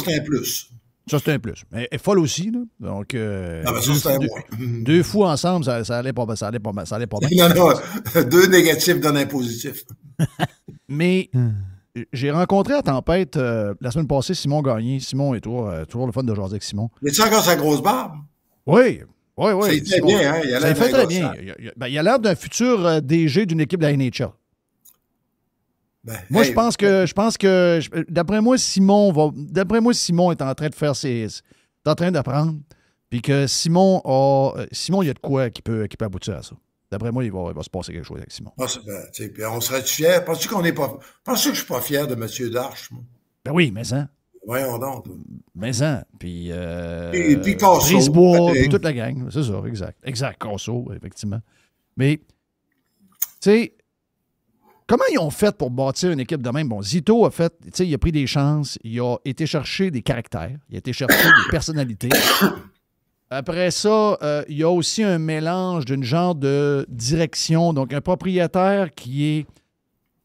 c'est un plus. Ça, c'est un plus. Mais elle est folle aussi, là. Donc, ça, c'est un moins. Deux fous ensemble, ça allait pas bien. Non, deux négatifs donnent un positif. Mais j'ai rencontré à Tempête la semaine passée Simon Gagné. Simon est toujours le fun de jaser avec Simon. Mais tu encore sa grosse barbe? Oui. Ça y fait bien, hein? Ça fait très bien. Il a l'air d'un futur DG d'une équipe de la NHL. Moi, je pense que d'après moi, Simon est en train de faire est en train d'apprendre. Puis que Simon, il y a de quoi qui peut aboutir à ça. D'après moi, il va se passer quelque chose avec Simon. Puis on serait fier. Penses-tu que je suis pas fier de M. Darche, moi? Ben oui, mais ça. Voyons donc. Mais ça. Puis Casso. Brisebois, puis toute la gang. C'est ça, exact. Exact, Casso, effectivement. Mais, tu sais, Comment ils ont fait pour bâtir une équipe de même? Bon, Zito a fait, tu sais, il a pris des chances, il a été chercher des caractères, il a été chercher des personnalités. Après ça, il y a aussi un mélange d'une genre de direction. Donc, un propriétaire qui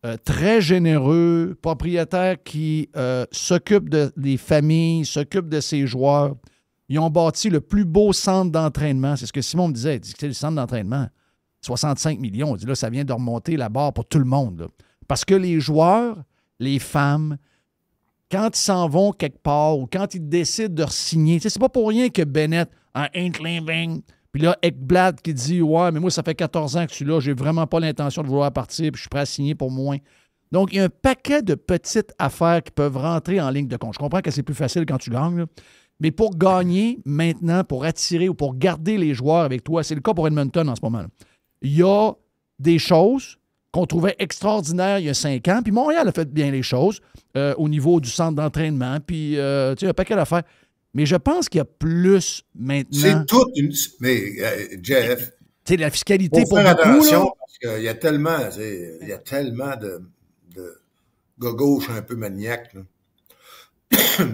est très généreux, propriétaire qui s'occupe des familles, s'occupe de ses joueurs. Ils ont bâti le plus beau centre d'entraînement. C'est ce que Simon me disait. Il dit que le centre d'entraînement, 65 millions. Il dit là, ça vient de remonter la barre pour tout le monde. Là. Parce que les joueurs, les femmes, quand ils s'en vont quelque part ou quand ils décident de re-signer, c'est pas pour rien que Bennett ain't leaving. Puis là, Ekblad qui dit ouais, mais moi, ça fait 14 ans que je suis là, j'ai vraiment pas l'intention de vouloir partir, puis je suis prêt à signer pour moins. Donc, il y a un paquet de petites affaires qui peuvent rentrer en ligne de compte. Je comprends que c'est plus facile quand tu gagnes, là. Mais pour gagner maintenant, pour attirer ou pour garder les joueurs avec toi, c'est le cas pour Edmonton en ce moment. Là. Il y a des choses qu'on trouvait extraordinaires il y a 5 ans, puis Montréal a fait bien les choses au niveau du centre d'entraînement, puis tu sais, un paquet d'affaires. Mais je pense qu'il y a plus maintenant. C'est toute une... Mais, Jeff... Tu sais, la fiscalité pour faire beaucoup, attention, là. parce qu'il y a tellement de gars gauche un peu maniaques, là.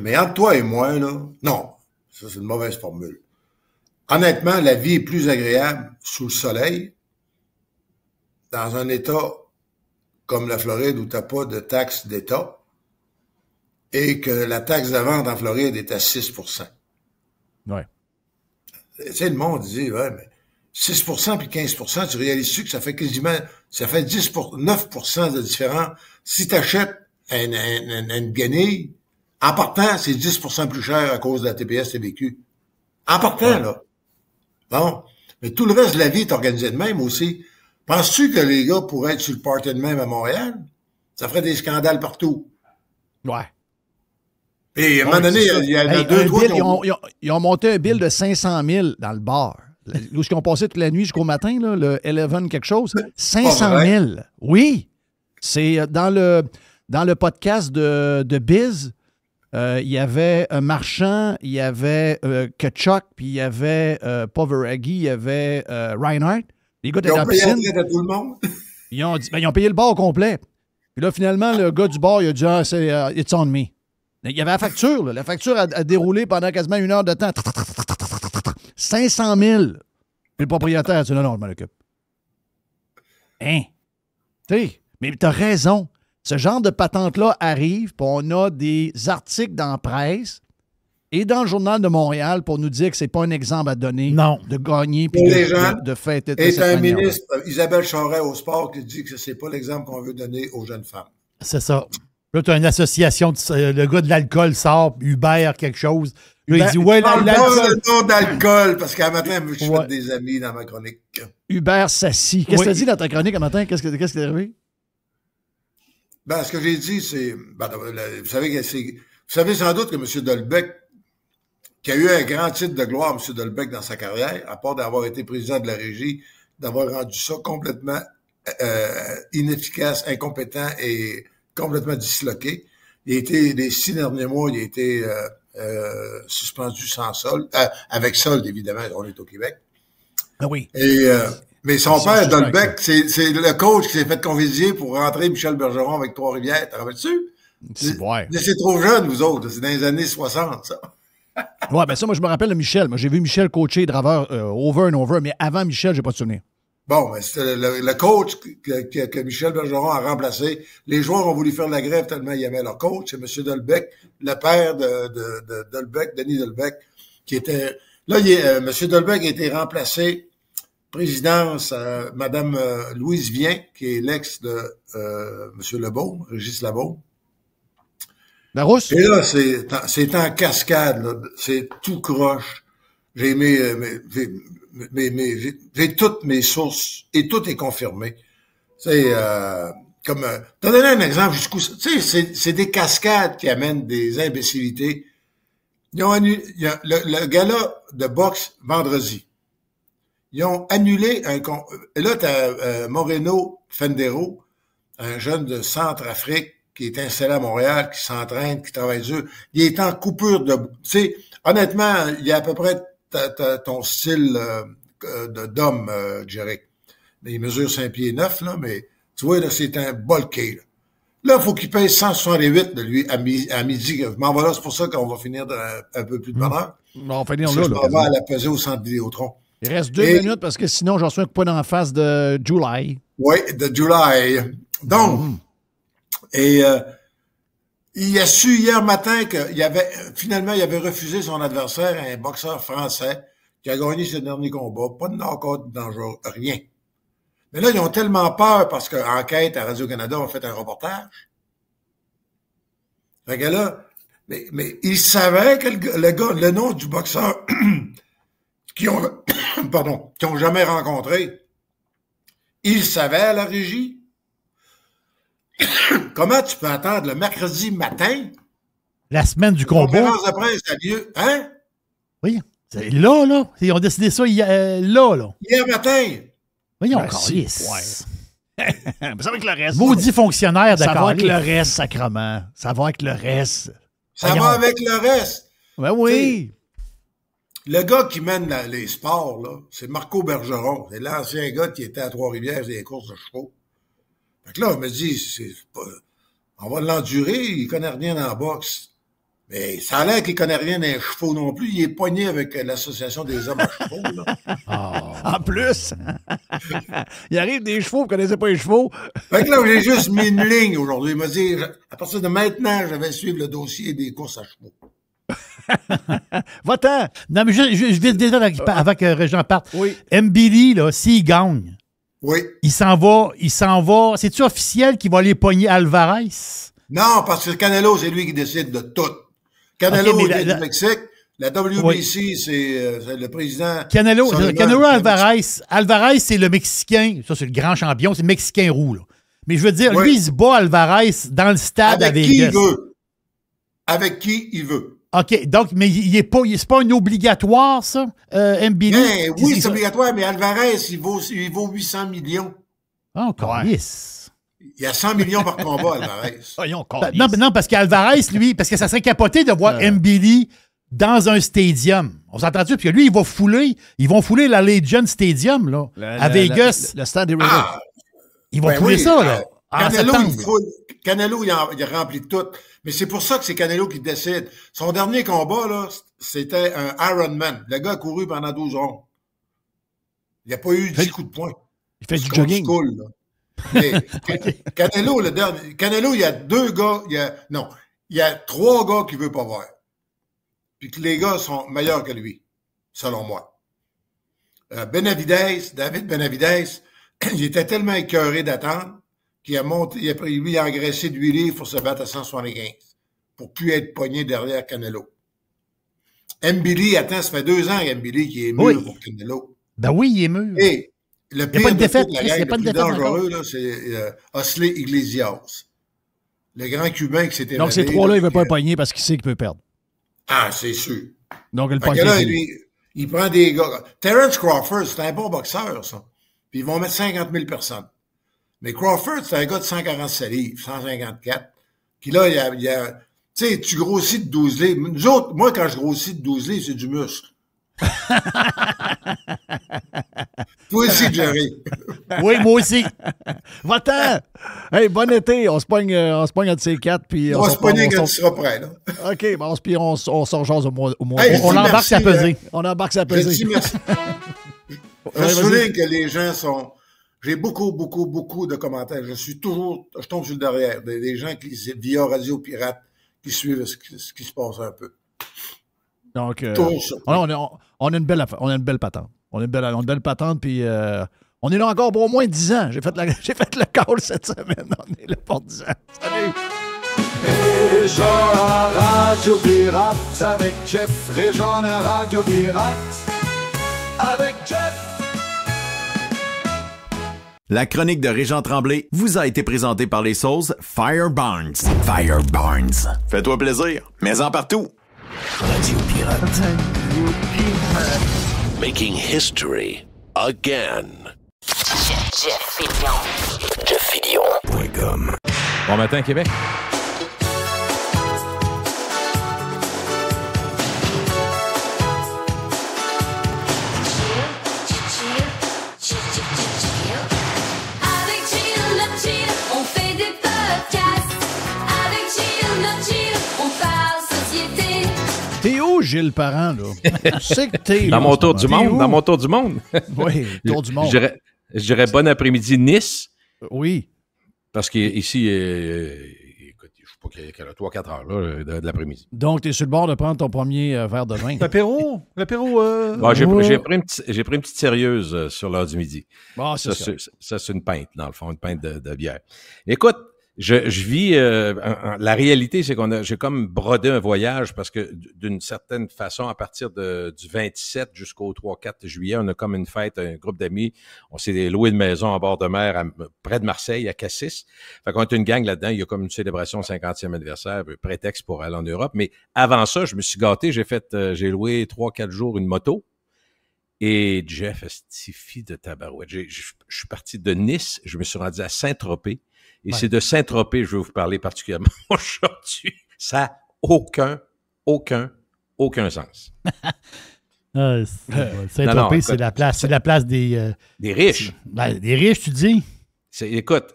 Mais entre toi et moi, là, non, ça c'est une mauvaise formule. Honnêtement, la vie est plus agréable sous le soleil, dans un État comme la Floride où tu n'as pas de taxe d'État, et que la taxe de vente en Floride est à 6 %. Ouais. Tu sais, le monde dit, ouais, mais 6 % puis 15 % tu réalises-tu que ça fait quasiment, ça fait 9 % de différence. Si tu achètes une guenille, en partant, c'est 10 % plus cher à cause de la TPS TVQ. En partant, là. Bon. Mais tout le reste de la vie est organisé de même aussi. Penses-tu que les gars pourraient être sur le party de même à Montréal? Ça ferait des scandales partout. Ouais. Et à un moment donné, il y a deux, trois... Ils ont monté un bill de 500 000 dans le bar. Où ils ont passé toute la nuit jusqu'au matin, là, le 11 quelque chose. 500 000. Oui. C'est dans le podcast de Biz, il y avait un Marchand, il y avait Kachuk, puis il y avait Poveraghi, il y avait Reinhardt. Les gars étaient dans la piscine. Ils ont payé tout le monde. Ils ont payé le bar au complet. Puis là, finalement, le gars du bar, il a dit « c'est it's on me ». Il y avait la facture. Là. La facture a déroulé pendant quasiment 1 heure de temps. 500 000. Puis le propriétaire a dit « Non, je m'en occupe ». Hein? Tu sais, mais t'as raison. Ce genre de patente-là arrive, puis on a des articles dans la presse et dans le Journal de Montréal pour nous dire que c'est pas un exemple à donner de gagner puis de fêter de cette un manière-là. ministre, Isabelle Charest au sport, qui dit que c'est pas l'exemple qu'on veut donner aux jeunes femmes. C'est ça. Là, tu as une association, le gars de l'alcool sort, Hubert quelque chose. Là, il dit, ouais, l'alcool. l'alcool. Non d'alcool, parce qu'à matin, je fais des amis dans ma chronique. Hubert Sassi. Qu'est-ce que tu as dit dans ta chronique un matin? Qu'est-ce qui est arrivé? Ben, ce que j'ai dit, c'est, vous savez sans doute que M. Dolbeck, qui a eu un grand titre de gloire, M. Dolbeck, dans sa carrière, à part d'avoir été président de la régie, d'avoir rendu ça complètement inefficace, incompétent et complètement disloqué. Il a été, les 6 derniers mois, il a été suspendu sans solde, avec solde, évidemment, on est au Québec. Ah oui. Et, mais son père, Dolbeck, c'est le coach qui s'est fait convier pour rentrer Michel Bergeron avec Trois-Rivières. T'en rappelles-tu? C'est trop jeune, vous autres. C'est dans les années 60, ça. Ouais, ben ça, moi, je me rappelle de Michel. Moi, j'ai vu Michel coacher Draveur over and over, mais avant Michel, j'ai pas de souvenir. Bon, mais c'était le coach que Michel Bergeron a remplacé. Les joueurs ont voulu faire la grève tellement ils aimaient leur coach. C'est M. Dolbeck, le père de Dolbeck, Denis Dolbeck, qui était... Là, M. Dolbeck a été remplacé présidence Mme Louise Vien, qui est l'ex de M. Lebeau, Régis Lebeau. La Rousse? Et là, c'est en cascade, là. C'est tout croche. J'ai toutes mes sources et tout est confirmé. C'est comme t'as donné un exemple jusqu'où, tu sais, c'est des cascades qui amènent des imbécilités. Ils ont annulé le gala de boxe vendredi. Ils ont annulé et là t'as Moreno Fendero, un jeune de Centrafrique qui est installé à Montréal, qui s'entraîne, qui travaille dur. Il est en coupure de, tu sais, honnêtement, il y a à peu près ton style d'homme, Jerry. Il mesure 5 pieds 9, là, mais Tu vois, là, c'est un bolqué. Là, il faut qu'il paye 168 de lui à midi. Je m'en vais là, c'est pour ça qu'on va finir un peu plus de bonne heure. On va finir Je là. m'en vais à la peser au centre Vidéotron. Il reste 2 minutes parce que sinon, j'en suis un coup dans la face de July. Oui, de July. Donc, il a su hier matin qu'il avait refusé son adversaire, un boxeur français, qui a gagné ses derniers combats. Pas de knock-out dangereux, rien. Mais là, ils ont tellement peur parce qu'Enquête à Radio-Canada ont fait un reportage. Fait que là, mais ils savaient que le nom du boxeur qui ont jamais rencontré, ils savaient à la régie. Comment tu peux attendre le mercredi matin? La semaine du combat. La conférence de presse a lieu, hein? Oui. C'est là. Ils ont décidé ça là. Hier matin. Voyons, Merci. Ça va avec le reste. Maudit fonctionnaire de Ça va avec Calais. le reste, sacrement. Ça va avec le reste. Ça va avec le reste. Ben oui. Le gars qui mène les sports, là, c'est Marco Bergeron. C'est l'ancien gars qui était à Trois-Rivières des courses de chevaux. Fait que là, on me dit, on va l'endurer, il connaît rien dans la boxe. Mais ça a l'air qu'il connaît rien dans les chevaux non plus. Il est pogné avec l'Association des hommes à chevaux, là. En plus, il arrive des chevaux, vous ne connaissez pas les chevaux. Fait que là, j'ai juste mis une ligne aujourd'hui. Il m'a dit, à partir de maintenant, je vais suivre le dossier des courses à chevaux. Va-t'en. Non, mais je vais déjà avant que Régent parte. Oui. Mbili, là, s'il gagne, Oui. il s'en va. C'est-tu officiel qu'il va aller pogner Alvarez? Non, parce que Canelo, c'est lui qui décide de tout. Canelo, Ok, mais il est du Mexique. La WBC, Oui. c'est le président. Canelo Sullivan. Alvarez, c'est le Mexicain. Ça, c'est le grand champion. C'est le Mexicain roux, là. Mais je veux dire, Oui. lui, il se bat Alvarez dans le stade à Avec qui Vegas. il veut. Avec qui il veut. OK, donc, mais c'est pas un obligatoire, ça, Mbili? Ben, oui, c'est obligatoire, mais Alvarez, il vaut 800 millions. Oh, câlisse. Il y a 100 millions par combat, Alvarez. Voyons, Non, parce qu'Alvarez, lui, parce que ça serait capoté de voir Mbili dans un stadium. On s'entend-tu? Parce que lui, ils vont fouler la Legion Stadium, là, à Vegas. Le stade des Raiders. Ils vont Ben fouler oui, ça, là. En septembre. Canelo, il remplit tout. Mais c'est pour ça que c'est Canelo qui décide. Son dernier combat, là, c'était un Ironman. Le gars a couru pendant 12 rondes. Il n'a pas eu 10 coups de poing. Il fait du Contre jogging. Skull, là. Mais Canelo, le dernier, Canelo, il y a 2 gars, il y a 3 gars qu'il veut pas voir. Puis que les gars sont meilleurs que lui, selon moi. David Benavidez, il était tellement écœuré d'attendre qu'il a monté, il a engraissé de 8 livres pour se battre à 175, pour plus être pogné derrière Canelo. Mbili, ça fait 2 ans Mbili qui est mûr pour Canelo. Ben oui, il est mûr. Et le pire pas de de défaite, toute la Chris, gang, il y a pas le de plus défaite dangereux, là, c'est Osley Iglesias. Le grand Cubain qui s'était Donc, ces 3-là, il ne veut pas le pogner parce qu'il sait qu'il peut perdre. Ah, c'est sûr. Donc, le Fait que poignet. là, lui, il prend des gars. Terence Crawford, c'est un bon boxeur, ça. Puis ils vont mettre 50 000 personnes. Mais Crawford, c'est un gars de 147 livres, 154. Puis là, il y a tu sais, tu grossis de 12 livres. Nous autres, moi, quand je grossis de 12 livres, c'est du muscle. Toi aussi, Jerry. Oui, moi aussi. Va-t'en! Hey, bon été. On se pogne entre ces 4. Puis On va se pogner quand tu seras prêt, là. OK, bon, puis on se rejase au mois. Hey, On embarque merci, sa pesée. On embarque sa Je pesée. dis merci. Je souligne que les gens sont... J'ai beaucoup de commentaires. Je tombe sur le derrière. Des gens qui, via Radio Pirate, qui suivent ce qui se passe un peu. Donc, Toujours ça. on a une belle patente. On a une belle patente, puis on est là encore pour au moins 10 ans. J'ai fait le call cette semaine. On est là pour 10 ans. Salut! Région à Radio Pirate avec Jeff. Région à Radio Pirate avec Jeff. La chronique de Régent Tremblay vous a été présentée par les sauces Fire Barnes. Fire Barnes. Fais-toi plaisir, mets-en partout. Radio Pirate. Making history again. Jeff Fillion.com. Bon matin, Québec. Avec Gilles, le Gilles Parent, là? Tu sais que t'es Dans là, mon en ce tour du moment. monde. Dans mon tour du monde. Oui, tour du monde. Je dirais bon après-midi Nice. Oui. Parce qu'ici, écoute, je ne sais pas quelle heure, 3-4 heures là, de l'après-midi. Donc, tu es sur le bord de prendre ton premier verre de vin. L'apéro. Bon, j'ai pris une petite sérieuse sur l'heure du midi. Bon, Ça, c'est une pinte, dans le fond, une pinte de bière. Écoute, je vis... la réalité, c'est j'ai comme brodé un voyage parce que d'une certaine façon, à partir du 27 jusqu'au 3-4 juillet, on a comme une fête, un groupe d'amis. On s'est loué une maison en bord de mer près de Marseille, à Cassis. Fait qu'on est une gang là-dedans. Il y a comme une célébration 50e anniversaire, un prétexte pour aller en Europe. Mais avant ça, je me suis gâté. J'ai loué 3-4 jours une moto. Et Jeff, estifie de tabarouette. Je suis parti de Nice, je me suis rendu à Saint-Tropez. Et c'est de Saint-Tropez que je vais vous parler particulièrement aujourd'hui. Ça n'a aucun sens. Saint-Tropez, c'est la place des riches. Des riches, tu dis? Écoute,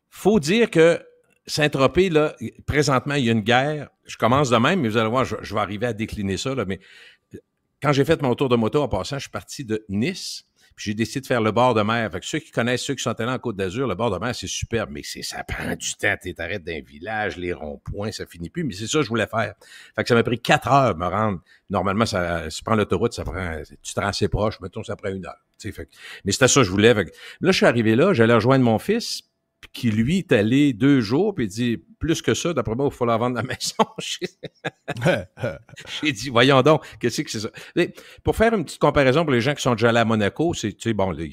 faut dire que Saint-Tropez, là, présentement, il y a une guerre. Je commence de même, mais vous allez voir, je vais arriver à décliner ça, là, mais quand j'ai fait mon tour de moto en passant, je suis parti de Nice, puis j'ai décidé de faire le bord de mer. Fait que ceux qui sont allés en Côte d'Azur, le bord de mer, c'est superbe, mais ça prend du temps. Tu t'arrêtes d'un village, les ronds-points, ça finit plus, mais c'est ça que je voulais faire. Fait que ça m'a pris 4 heures me rendre. Normalement, si tu prends l'autoroute, tu te rends assez proche, mettons, ça prend 1 heure. Mais c'était ça que je voulais. Fait que, là, je suis arrivé là, j'allais rejoindre mon fils, qui, lui, est allé 2 jours, puis il dit, plus que ça, d'après moi, il faut la vendre la maison. J'ai dit, voyons donc, qu'est-ce que c'est ça? Mais pour faire une petite comparaison pour les gens qui sont déjà allés à Monaco, il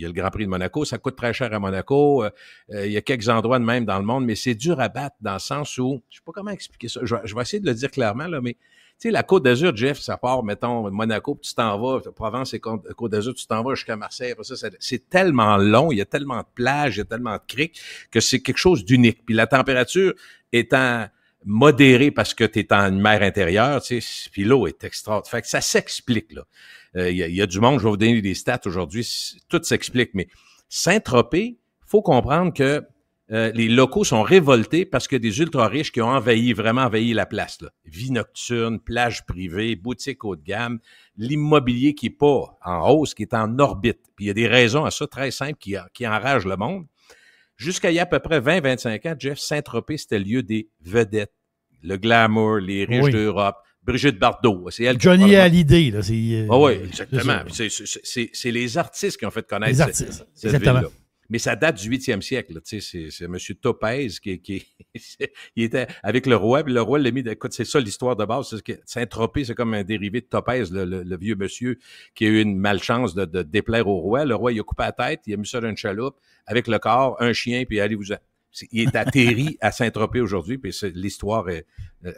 y a le Grand Prix de Monaco, ça coûte très cher à Monaco, il y a quelques endroits de même dans le monde, mais c'est dur à battre dans le sens où, je sais pas comment expliquer ça, je vais essayer de le dire clairement, là, mais tu sais, la Côte d'Azur, Jeff, ça part, mettons, Monaco, puis tu t'en vas, Provence et Côte d'Azur, tu t'en vas jusqu'à Marseille. Après ça, c'est tellement long, il y a tellement de plages, il y a tellement de criques, que c'est quelque chose d'unique. Puis la température étant modérée parce que tu es en une mer intérieure, tu sais, puis l'eau est extraordinaire. Fait que ça s'explique, là. Il y a du monde, je vais vous donner des stats aujourd'hui, tout s'explique. Mais Saint-Tropez, faut comprendre que les locaux sont révoltés parce que des ultra-riches qui ont vraiment envahi la place, là. Vie nocturne, plage privée, boutique haut de gamme, l'immobilier qui n'est pas en hausse, qui est en orbite. Puis il y a des raisons à ça très simples qui enragent le monde. Jusqu'à il y a à peu près 20-25 ans, Jeff, Saint-Tropez, c'était le lieu des vedettes, le glamour, les riches d'Europe. Brigitte Bardot, c'est elle. Johnny Hallyday, là. Oui, exactement. C'est les artistes qui ont fait connaître cette ville-là. Mais ça date du 8e siècle. Là, c'est M. Topez qui il était avec le roi, puis le roi l'a mis... Écoute, c'est ça l'histoire de base. C'est que Saint-Tropez, c'est comme un dérivé de Topez, le vieux monsieur qui a eu une malchance de déplaire au roi. Le roi, il a coupé la tête, il a mis ça dans une chaloupe, avec le corps, un chien, puis allez-vous-en. Il est atterri à Saint-Tropez aujourd'hui, puis l'histoire est...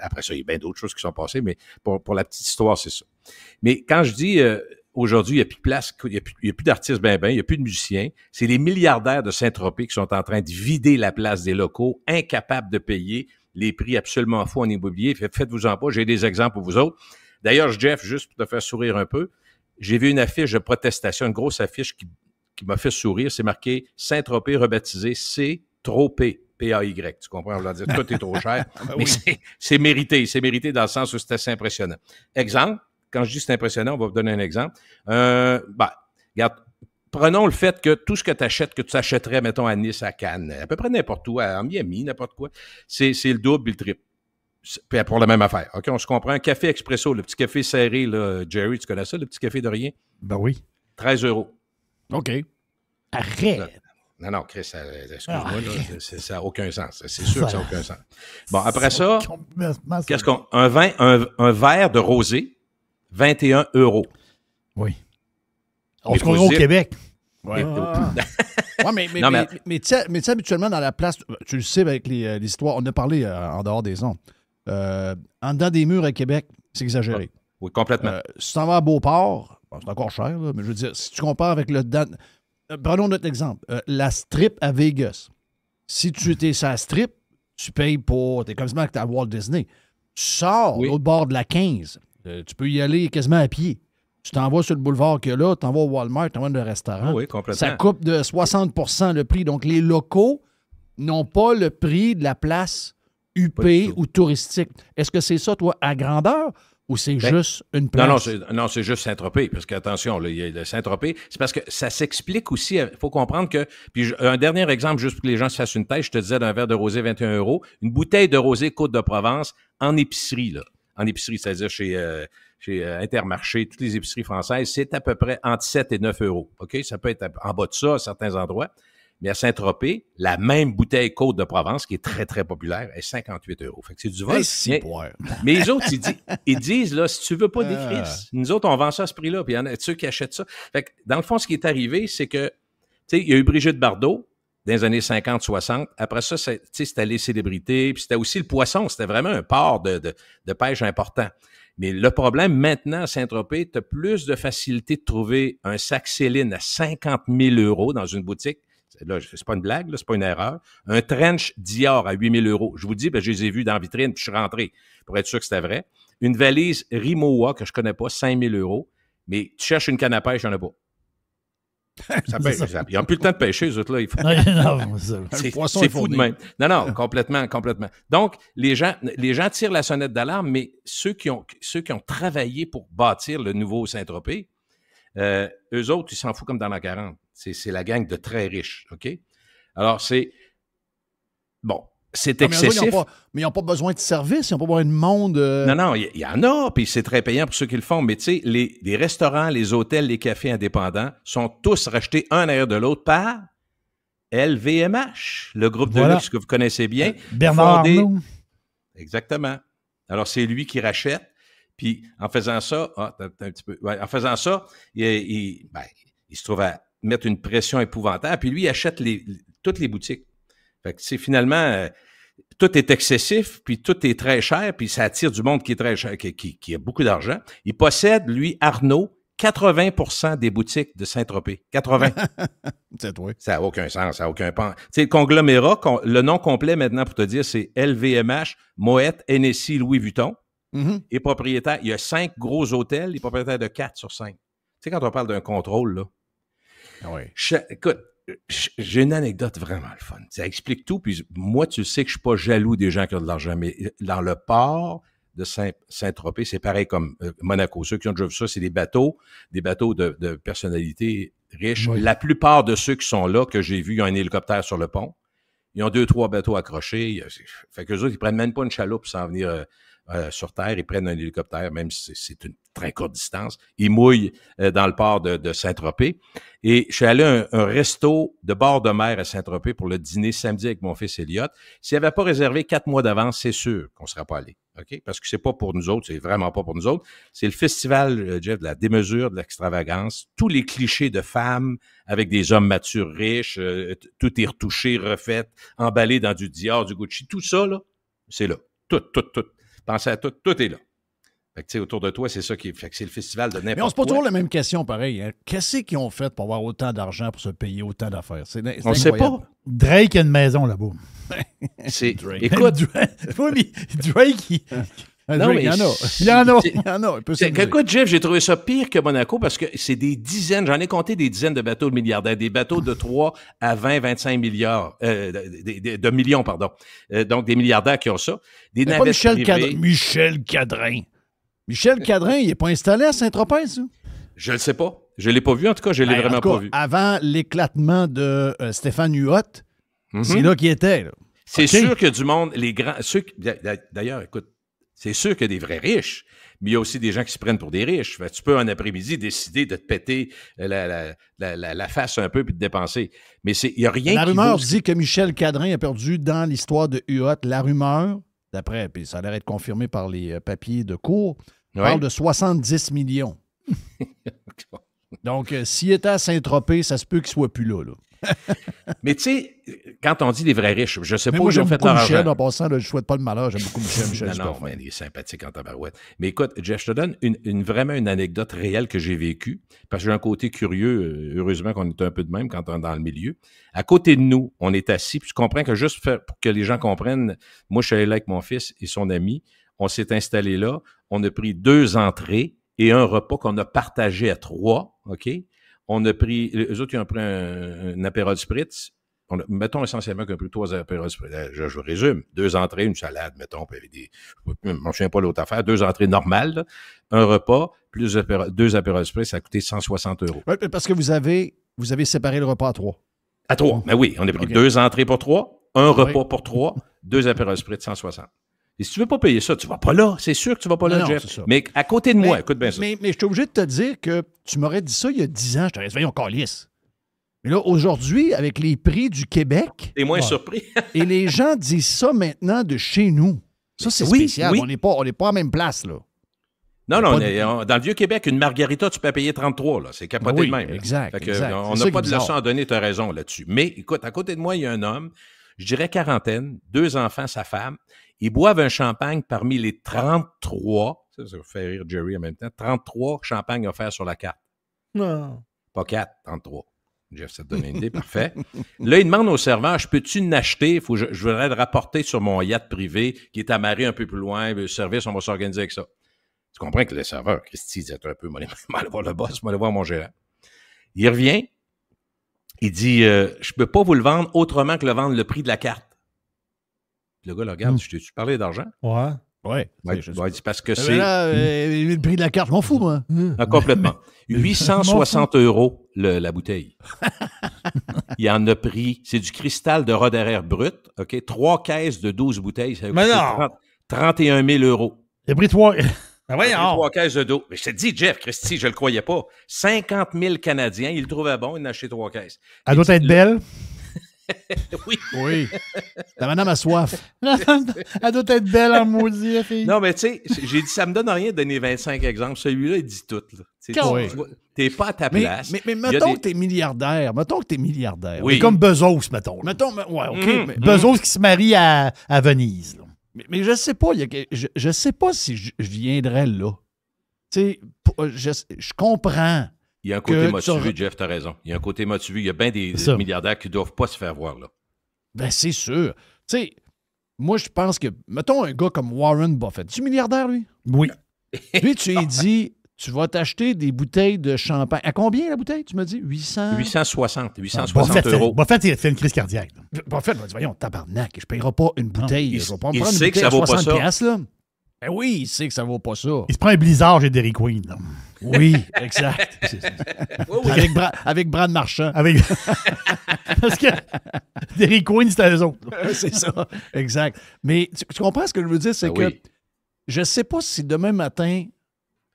Après ça, il y a bien d'autres choses qui sont passées, mais pour la petite histoire, c'est ça. Mais quand je dis... aujourd'hui, il n'y a plus de place, il n'y a plus d'artistes il n'y a plus de musiciens. C'est les milliardaires de Saint-Tropez qui sont en train de vider la place des locaux, incapables de payer les prix absolument fous en immobilier. Faites-vous-en pas, j'ai des exemples pour vous autres. D'ailleurs, Jeff, juste pour te faire sourire un peu, j'ai vu une affiche de protestation, une grosse affiche qui m'a fait sourire. C'est marqué « Saint-Tropez rebaptisé C-Tropez ». P-A-Y, tu comprends? On va dire tout est trop cher. Mais c'est mérité. C'est mérité dans le sens où c'est assez impressionnant. Exemple, quand je dis c'est impressionnant, on va vous donner un exemple. Regarde, prenons le fait que tout ce que tu achètes, que tu achèterais, mettons, à Nice, à Cannes, à peu près n'importe où, à Miami, n'importe quoi, c'est le double et le triple. Puis pour la même affaire. OK, on se comprend. Un café expresso, le petit café serré, là, Jerry, tu connais ça, le petit café de rien? Ben oui. 13 €. OK. Arrête! Non, Chris, excuse-moi, là, ça n'a aucun sens. C'est sûr que ça n'a aucun sens. Bon, après ça, qu'est-ce qu'on... Un verre de rosé, 21 €. Oui. On se comprend au Québec. Oui. Mais tu sais, habituellement, dans la place, tu le sais avec les histoires, on a parlé en dehors des ondes. En dedans des murs à Québec, c'est exagéré. Oui, complètement. Si tu t'en vas à Beauport, c'est encore cher, là, mais je veux dire, si tu compares avec le... prenons notre exemple. La strip à Vegas. Si tu étais sur la strip, tu payes pour... T'es quasiment à Walt Disney. Tu sors de l'autre bord de la 15. Tu peux y aller quasiment à pied. Tu t'en vas sur le boulevard qu'il y a là, tu t'en vas au Walmart, tu t'en vas dans le restaurant. Oui, complètement. Ça coupe de 60% le prix. Donc, les locaux n'ont pas le prix de la place huppée ou touristique. Est-ce que c'est ça, toi, à grandeur? ou c'est juste une place? Non, c'est juste Saint-Tropez, parce qu'attention, il y a le Saint-Tropez, c'est parce que ça s'explique aussi, il faut comprendre que, puis un dernier exemple, juste pour que les gens se fassent une tête, je te disais d'un verre de rosé 21 €, une bouteille de rosé Côte-de-Provence en épicerie, là. En épicerie, c'est-à-dire chez Intermarché, toutes les épiceries françaises, c'est à peu près entre 7 et 9 €. OK? Ça peut être en bas de ça à certains endroits. Mais à Saint-Tropez, la même bouteille Côte-de-Provence, qui est très, très populaire, est 58 €. Fait que c'est du vol. Mais les autres, ils disent, là, si tu veux pas des crises, nous autres, on vend ça à ce prix-là, puis il y en a ceux qui achètent ça. Fait que, dans le fond, ce qui est arrivé, c'est que, tu sais, il y a eu Brigitte Bardot, dans les années 50-60. Après ça, c'était les célébrités, puis c'était aussi le poisson. C'était vraiment un port de pêche important. Mais le problème, maintenant, à Saint-Tropez, tu as plus de facilité de trouver un sac Céline à 50 000 € dans une boutique. Là, c'est pas une blague, là, c'est pas une erreur. Un trench Dior à 8 000 €. Je vous dis, je les ai vus dans la vitrine, puis je suis rentré pour être sûr que c'était vrai. Une valise Rimowa, que je connais pas, 5 000 €. Mais tu cherches une canne à pêche, il n'y en a pas. Ils n'ont plus le temps de pêcher, eux autres, là. C'est fou de même. Non, complètement. Donc, les gens tirent la sonnette d'alarme, mais ceux qui ont travaillé pour bâtir le nouveau Saint-Tropez, eux autres, ils s'en foutent comme dans la 40. C'est la gang de très riches, OK? Alors, c'est excessif. Mais ils n'ont pas besoin de service, ils n'ont pas besoin de monde. Non, il y en a, puis c'est très payant pour ceux qui le font. Mais tu sais, les restaurants, les hôtels, les cafés indépendants sont tous rachetés un derrière de l'autre par LVMH, le groupe de luxe que vous connaissez bien. Bernard Arnault. Exactement. Alors, c'est lui qui rachète. Puis, en faisant ça, il se trouve à mettre une pression épouvantable. Puis, lui, il achète toutes les boutiques. Fait que, c'est finalement, tout est excessif, puis tout est très cher, puis ça attire du monde qui est très cher, qui a beaucoup d'argent. Il possède, lui, Arnaud, 80% des boutiques de Saint-Tropez. 80. C'est toi. Ça n'a aucun sens, ça n'a aucun pan. Tu sais, le conglomérat, le nom complet maintenant pour te dire, c'est LVMH, Moët, Hennessy, Louis Vuitton. Mm-hmm. Et propriétaire, il y a 5 gros hôtels, il est propriétaire de 4 sur 5. Tu sais, quand on parle d'un contrôle, là. Oui. Écoute, j'ai une anecdote vraiment le fun. Ça explique tout, puis moi, tu sais que je suis pas jaloux des gens qui ont de l'argent, mais dans le port de Saint-Tropez, c'est pareil comme Monaco. Ceux qui ont déjà vu ça, c'est des bateaux de personnalités riches. Oui. La plupart de ceux qui sont là, que j'ai vus, ils ont un hélicoptère sur le pont. Ils ont 2-3 bateaux accrochés. Fait qu'eux autres, ils prennent même pas une chaloupe sans venir sur Terre. Ils prennent un hélicoptère, même si c'est une très courte distance. Ils mouillent dans le port de Saint-Tropez. Et je suis allé à un resto de bord de mer à Saint-Tropez pour le dîner samedi avec mon fils Elliot. S'il n'avait pas réservé 4 mois d'avance, c'est sûr qu'on ne serait pas allé. OK? Parce que c'est pas pour nous autres, c'est vraiment pas pour nous autres. C'est le festival, Jeff, de la démesure, de l'extravagance. Tous les clichés de femmes avec des hommes matures riches, tout est retouché, refait, emballé dans du Dior, du Gucci. Tout ça, là, c'est là. Tout. Pensez à tout est là. Fait que, tu sais, autour de toi, c'est ça qui fait que c'est le festival de n'importe quoi. Mais on se pose toujours la même question, pareil. Hein. Qu'est-ce qu'ils ont fait pour avoir autant d'argent pour se payer autant d'affaires? C'est on ne sait pas. Drake a une maison là-bas. C'est Drake. Écoute. Drake, non, mais il y en a. Écoute, Jeff, j'ai trouvé ça pire que Monaco parce que c'est des dizaines, j'en ai compté des dizaines de bateaux de milliardaires, des bateaux de 3 à 20, 25 milliards, de millions, pardon. Donc, des milliardaires qui ont ça. Des navettes Michel Cadrin. Michel Cadrin, il n'est pas installé à Saint-Tropez, ça? Je ne le sais pas. Je ne l'ai pas vu, en tout cas, je ne l'ai vraiment pas vu. Avant l'éclatement de Stéphane Huot, c'est là qu'il était. Là. C'est sûr que du monde, les grands... D'ailleurs, écoute, c'est sûr qu'il y a des vrais riches, mais il y a aussi des gens qui se prennent pour des riches. Fait, tu peux, un après-midi, décider de te péter la face un peu puis de dépenser. Mais il n'y a rien La rumeur dit que Michel Cadrin a perdu dans l'histoire de Huot. La rumeur, d'après, puis ça a l'air d'être confirmé par les papiers de cour, parle de 70 millions. Donc, s'il était à Saint-Tropez, ça se peut qu'il ne soit plus là. Mais tu sais, quand on dit les vrais riches, je ne sais pas où ils ont fait leur argent. Michel, en passant, là, je ne souhaite pas le malheur, j'aime beaucoup Michel. Non, mais il est sympathique en tabarouette. Mais écoute, Jeff, je te donne vraiment une anecdote réelle que j'ai vécue, parce que j'ai un côté curieux, heureusement qu'on est un peu de même quand on est dans le milieu. À côté de nous, on est assis, puis je comprends que juste pour que les gens comprennent, moi, je suis allé là avec mon fils et son ami, on s'est installé là, on a pris 2 entrées et un repas qu'on a partagé à 3, OK? On a pris, eux autres, ils ont pris un apérol spritz. mettons essentiellement qu'un peu 3 apéros. Je résume. 2 entrées, une salade, mettons, puis avec je ne me souviens pas l'autre affaire. 2 entrées normales, là, un repas, plus 2 apéros près, ça a coûté 160 €. Oui, parce que vous avez séparé le repas à 3. À 3. Mais oui, on a pris 2 entrées pour 3, un repas pour 3, 2 apéros près de 160. Et si tu ne veux pas payer ça, tu ne vas pas là. C'est sûr que tu ne vas pas là, Jeff. Mais à côté de moi, écoute bien ça. Mais je suis obligé de te dire que tu m'aurais dit ça il y a 10 ans. Je t'aurais dit, voyons, calisse. Mais là, aujourd'hui, avec les prix du Québec... T'es moins surpris. Et les gens disent ça maintenant de chez nous. Ça, c'est spécial. Oui. On n'est pas à la même place, là. Non, dans le Vieux-Québec, une margarita, tu peux payer 33, là. C'est capoté de même. Exact. On n'a pas de leçon à donner, tu as raison là-dessus. Mais écoute, à côté de moi, il y a un homme, je dirais quarantaine, 2 enfants, sa femme. Ils boivent un champagne parmi les 33, ça fait rire Jerry en même temps, 33 champagnes offerts sur la carte. Non. Pas 4, 33. Jeff, ça te donne une idée, parfait. Là, il demande au serveur, je peux-tu l'acheter? Je voudrais le rapporter sur mon yacht privé qui est amarré un peu plus loin. Le service, on va s'organiser avec ça. Tu comprends que le serveur, Christy, il dit un peu, moi, aller voir le boss, moi, aller voir mon gérant. Il revient, il dit, je peux pas vous le vendre autrement que le vendre le prix de la carte. Le gars le regarde, je t'ai-tu parlé d'argent? Ouais. Ouais. C'est parce que c'est... Là, le prix de la carte, je m'en fous, moi. Complètement. 860 € la bouteille. Il en a pris, c'est du cristal de Roderer brut, OK? 3 caisses de 12 bouteilles, ça a coûté 31 000 €. Il a pris 3... Ben voyons. 3 caisses de d'eau. Mais je te dis, Jeff, Christy, je le croyais pas. 50 000 Canadiens, il le trouvait bon, il en a acheté 3 caisses. Elle doit être belle. Oui. La madame a soif. Elle doit être belle en maudit, la fille. Non, mais tu sais, j'ai dit, ça me donne rien de donner 25 exemples. Celui-là, il dit tout. T'es pas à ta place. Mais mettons que t'es milliardaire. Oui. Comme Bezos, mettons. Ouais, OK. Bezos qui se marie à Venise. Là. Mais je sais pas. Je sais pas si je viendrais là. Tu sais, je comprends. Il y a un côté motivé, Jeff, t'as raison. Il y a un côté motivé. Il y a bien des milliardaires qui ne doivent pas se faire voir, là. Ben, c'est sûr. Tu sais, moi, je pense que, mettons un gars comme Warren Buffett. Tu es milliardaire, lui? Oui. Lui, tu lui dis, tu vas t'acheter des bouteilles de champagne. À combien, la bouteille, tu me dis? 860 €. Buffett, il a fait une crise cardiaque. Buffett va dire, voyons, tabarnak, je ne payerai pas une bouteille. Je vais pas me prendre une bouteille à 60 $, là. Ben oui, il sait que ça vaut pas ça. Il se prend un blizzard chez Dairy Queen. Là. Oui, exact. Oui. Avec Brad Marchand. Parce que Dairy Queen, c'était eux autres. C'est ça, exact. Mais tu comprends ce que je veux dire? C'est que je ne sais pas si demain matin,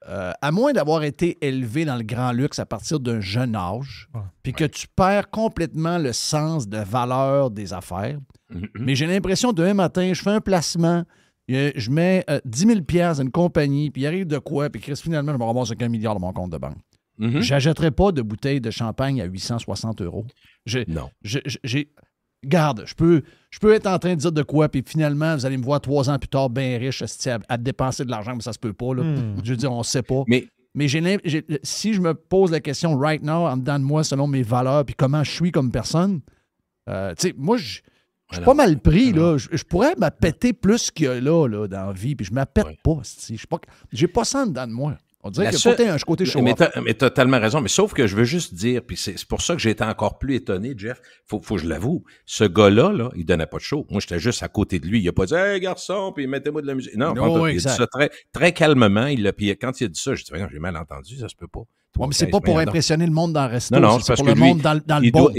à moins d'avoir été élevé dans le grand luxe à partir d'un jeune âge, puis que tu perds complètement le sens de valeur des affaires, mais j'ai l'impression demain matin, je fais un placement, je mets 10 000 $ dans une compagnie, puis il arrive de quoi, puis finalement, je me ramasse avec 1 milliard dans mon compte de banque. J'achèterai pas de bouteille de champagne à 860 €. Non. Garde, je peux être en train de dire de quoi, puis finalement, vous allez me voir 3 ans plus tard, bien riche, à dépenser de l'argent, mais ça se peut pas. Là. Je veux dire, on ne sait pas. Mais si je me pose la question right now, en dedans de moi, selon mes valeurs, puis comment je suis comme personne, tu sais, moi, je suis pas mal pris, là. Je pourrais m'appéter plus qu'il y a là dans la vie, puis je m'appète pas. J'ai pas ça en dedans de moi. On dirait qu'il y a peut-être un côté show-off. Mais tu as tellement raison. Mais sauf que je veux juste dire, puis c'est pour ça que j'ai été encore plus étonné, Jeff. Faut que je l'avoue. Ce gars-là, là, il donnait pas de show. Moi, j'étais juste à côté de lui. Il a pas dit « Hey, garçon, puis mettez-moi de la musique. » Non, il a dit ça très, très calmement. Puis quand il a dit ça, j'ai dit « J'ai mal entendu, ça se peut pas. » Mais c'est pas pour impressionner le monde dans le resto. Non, c'est pour le monde dans le boat.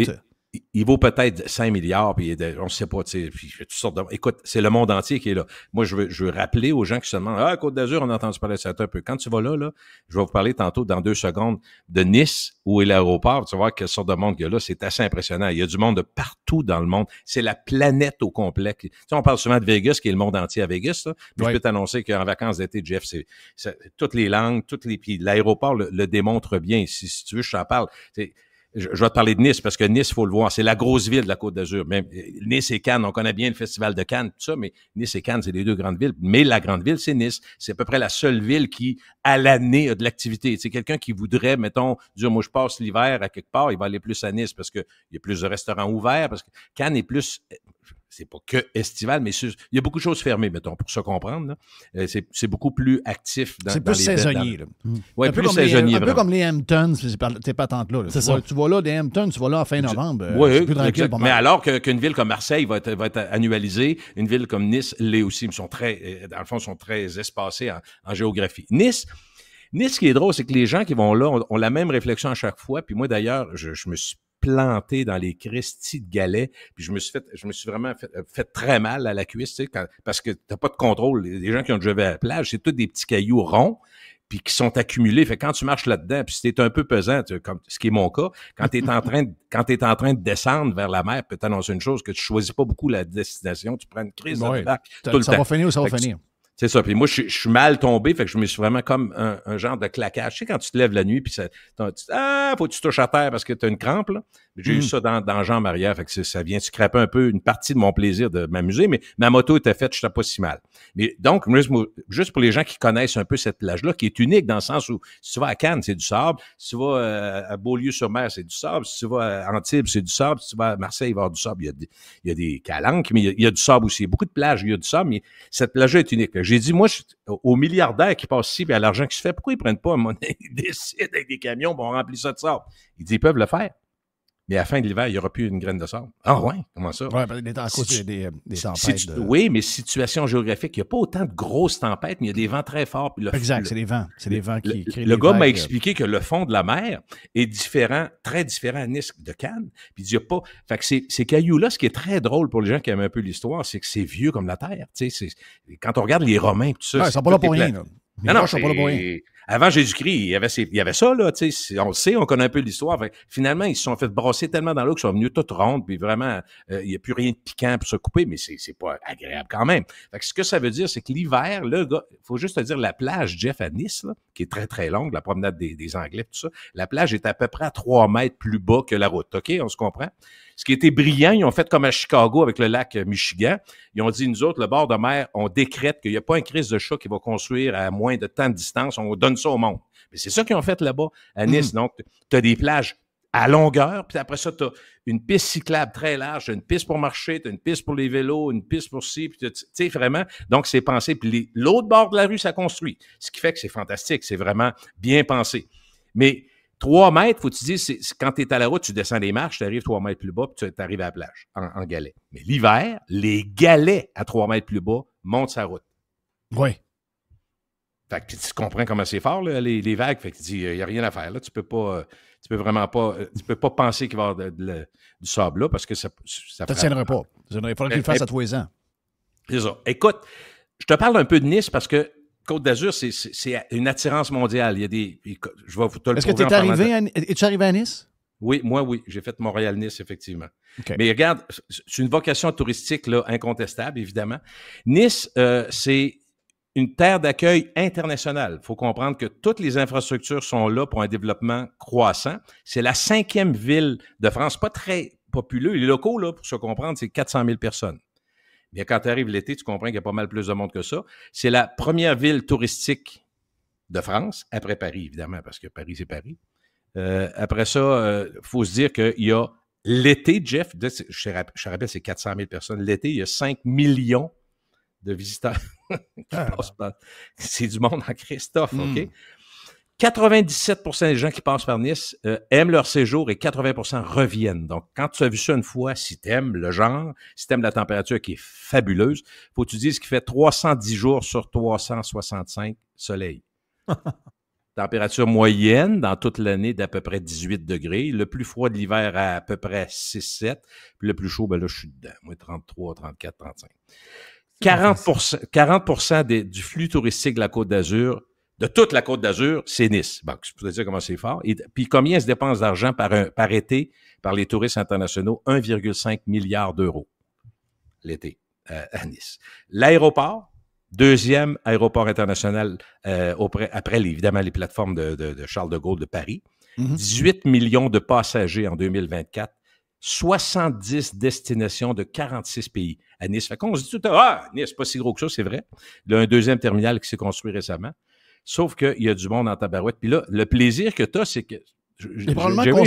Il vaut peut-être 5 milliards, puis on ne sait pas, tu sais, puis toutes sortes de... Écoute, c'est le monde entier qui est là. Moi, je veux rappeler aux gens qui se demandent, Côte d'Azur, on a entendu parler de ça un peu. Quand tu vas là, je vais vous parler tantôt, dans 2 secondes, de Nice, où est l'aéroport. Tu vas voir quelle sorte de monde il y a là. C'est assez impressionnant. Il y a du monde de partout dans le monde. C'est la planète au complet. Tu sais, on parle souvent de Vegas, qui est le monde entier à Vegas, là. Mais je peux t'annoncer qu'en vacances d'été, Jeff, c'est toutes les langues, puis l'aéroport le démontre bien. Si tu veux, je t'en parle. Je vais te parler de Nice, parce que Nice, il faut le voir, c'est la grosse ville de la Côte d'Azur. Même Nice et Cannes, on connaît bien le festival de Cannes, tout ça, mais Nice et Cannes, c'est les 2 grandes villes. Mais la grande ville, c'est Nice. C'est à peu près la seule ville qui, à l'année, a de l'activité. C'est quelqu'un qui voudrait, mettons, dire, moi, je passe l'hiver à quelque part, il va aller plus à Nice parce qu'il y a plus de restaurants ouverts, parce que Cannes est plus... c'est pas que estival, mais il y a beaucoup de choses fermées, mettons, pour se comprendre. Là. C'est beaucoup plus actif dans, c'est plus saisonnier. Oui, plus saisonnier. Un peu comme les Hamptons, tes patentes-là. Tu vas là, des Hamptons, tu vas là en fin novembre. Oui, c'est plus tranquille, mais alors qu'une ville comme Marseille va être annualisée, une ville comme Nice l'est aussi. Ils sont dans le fond, sont très espacés en géographie. Nice, ce qui est drôle, c'est que les gens qui vont là ont la même réflexion à chaque fois. Puis moi, d'ailleurs, je me suis planté dans les cristis de galets, puis je me suis vraiment fait très mal à la cuisse, tu sais, parce que t'as pas de contrôle. Les gens qui ont déjà vu à la plage, c'est tous des petits cailloux ronds, puis qui sont accumulés. Fait que quand tu marches là-dedans, puis si t'es un peu pesant, comme ce qui est mon cas, quand t'es en train de descendre vers la mer, peut t'annoncer une chose, que tu choisis pas beaucoup la destination, tu prends une crise de bac tout le temps. Ça va finir ou ça va finir. C'est ça. Puis moi, je suis mal tombé, fait que je me suis vraiment comme un genre de claquage. Tu sais, quand tu te lèves la nuit, puis faut que tu touches à terre parce que tu as une crampe, là. J'ai eu ça dans la jambe arrière, fait que ça vient scraper un peu une partie de mon plaisir de m'amuser, mais ma moto était faite, je n'étais pas si mal. Mais donc, juste pour les gens qui connaissent un peu cette plage-là, qui est unique dans le sens où si tu vas à Cannes, c'est du sable, si tu vas à Beaulieu-sur-Mer, c'est du sable, si tu vas à Antibes, c'est du sable, si tu vas à Marseille, il va y avoir du sable, il y a des calanques, mais il y a du sable aussi. Il y a beaucoup de plages, il y a du sable, mais cette plage-là est unique. J'ai dit, moi, aux milliardaires qui passent ici, puis à l'argent qui se fait, pourquoi ils prennent pas un monnaie, ils décident avec des camions, on remplit ça de sable. Ils disent, ils peuvent le faire. Mais à la fin de l'hiver, il n'y aura plus une graine de sable. Ah ouais? Comment ça? Oui, parce que des tempêtes. Oui, mais situation géographique, il n'y a pas autant de grosses tempêtes, mais il y a des vents très forts. Puis exact, c'est les vents. C'est les vents qui créent le gars m'a expliqué que le fond de la mer est différent, très différent à Nice de Cannes. Puis il n'y a pas... Fait que ces cailloux-là, ce qui est très drôle pour les gens qui aiment un peu l'histoire, c'est que c'est vieux comme la Terre. Tu sais, quand on regarde les Romains, tout ça... Ouais, ils sont pas là pour rien, là. Non, ils sont pas là pour rien. Avant Jésus-Christ, il y avait ça, là, tu sais, on le sait, on connaît un peu l'histoire. Finalement, ils se sont fait brasser tellement dans l'eau qu'ils sont venus toutes rondes, puis vraiment, il n'y a plus rien de piquant pour se couper, mais c'est pas agréable quand même. Fait que ce que ça veut dire, c'est que l'hiver, le gars, faut juste te dire, la plage, Jeff, à Nice, là, qui est très, très longue, la promenade des Anglais, tout ça, la plage est à peu près à 3 mètres plus bas que la route, OK? On se comprend? Ce qui était brillant, ils ont fait comme à Chicago avec le lac Michigan. Ils ont dit, nous autres, le bord de mer, on décrète qu'il n'y a pas un crise de chat qui va construire à moins de tant de distance. On donne ça au monde. Mais c'est ça qu'ils ont fait là-bas, à Nice. Donc, tu as des plages à longueur, puis après ça, tu as une piste cyclable très large, tu as une piste pour marcher, tu as une piste pour les vélos, une piste pour ci, puis tu sais, vraiment, donc c'est pensé. Puis l'autre bord de la rue, ça construit. Ce qui fait que c'est fantastique, c'est vraiment bien pensé. Mais 3 mètres, faut que tu dises, quand tu es à la route, tu descends les marches, tu arrives 3 mètres plus bas, puis tu arrives à la plage, en galet. Mais l'hiver, les galets à 3 mètres plus bas montent sa route. Oui. Fait que tu comprends comment c'est fort, là, les vagues. Fait que tu dis, il n'y a rien à faire, là. Tu peux pas penser qu'il va y avoir du sable là, parce que ça ne tiendrait pas. Il faudrait que tu le fasses à tous les ans. C'est ça. Écoute, je te parle un peu de Nice parce que Côte d'Azur, c'est une attirance mondiale. Il y a des. Je vais te le Est-ce que es-tu arrivé à Nice? Oui, moi, oui. J'ai fait Montréal-Nice, effectivement. Okay. Mais regarde, c'est une vocation touristique là, incontestable, évidemment. Nice, c'est une terre d'accueil internationale. Il faut comprendre que toutes les infrastructures sont là pour un développement croissant. C'est la 5e ville de France, pas très populeux. Les locaux, là, pour se comprendre, c'est 400 000 personnes. Bien, quand tu arrives l'été, tu comprends qu'il y a pas mal plus de monde que ça. C'est la première ville touristique de France, après Paris, évidemment, parce que Paris, c'est Paris. Après ça, faut se dire qu'il y a l'été, Jeff, je te rappelle, c'est 400 000 personnes. L'été, il y a 5 millions de visiteurs qui passent par... C'est du monde en Christophe, OK? 97% des gens qui passent par Nice aiment leur séjour et 80% reviennent. Donc, quand tu as vu ça une fois, si tu aimes le genre, si tu aimes la température qui est fabuleuse, faut que tu dises qu'il fait 310 jours sur 365 soleil. Température moyenne dans toute l'année d'à peu près 18 degrés. Le plus froid de l'hiver à peu près 6-7. Puis le plus chaud, ben là, je suis dedans. Moi, 33, 34, 35. 40% du flux touristique de la Côte d'Azur, de toute la Côte d'Azur, c'est Nice. Bon, je peux te dire comment c'est fort. Et puis, combien se dépense d'argent par été par les touristes internationaux? 1,5 milliard d'euros l'été à Nice. L'aéroport, deuxième aéroport international après, évidemment, les plateformes de Charles de Gaulle de Paris. 18 millions de passagers en 2024. 70 destinations de 46 pays à Nice. Fait qu'on se dit tout à l'heure, Nice, pas si gros que ça, c'est vrai. Il y a un deuxième terminal qui s'est construit récemment. Sauf qu'il y a du monde en tabarouette. Puis là, le plaisir que tu as, c'est que Il est probablement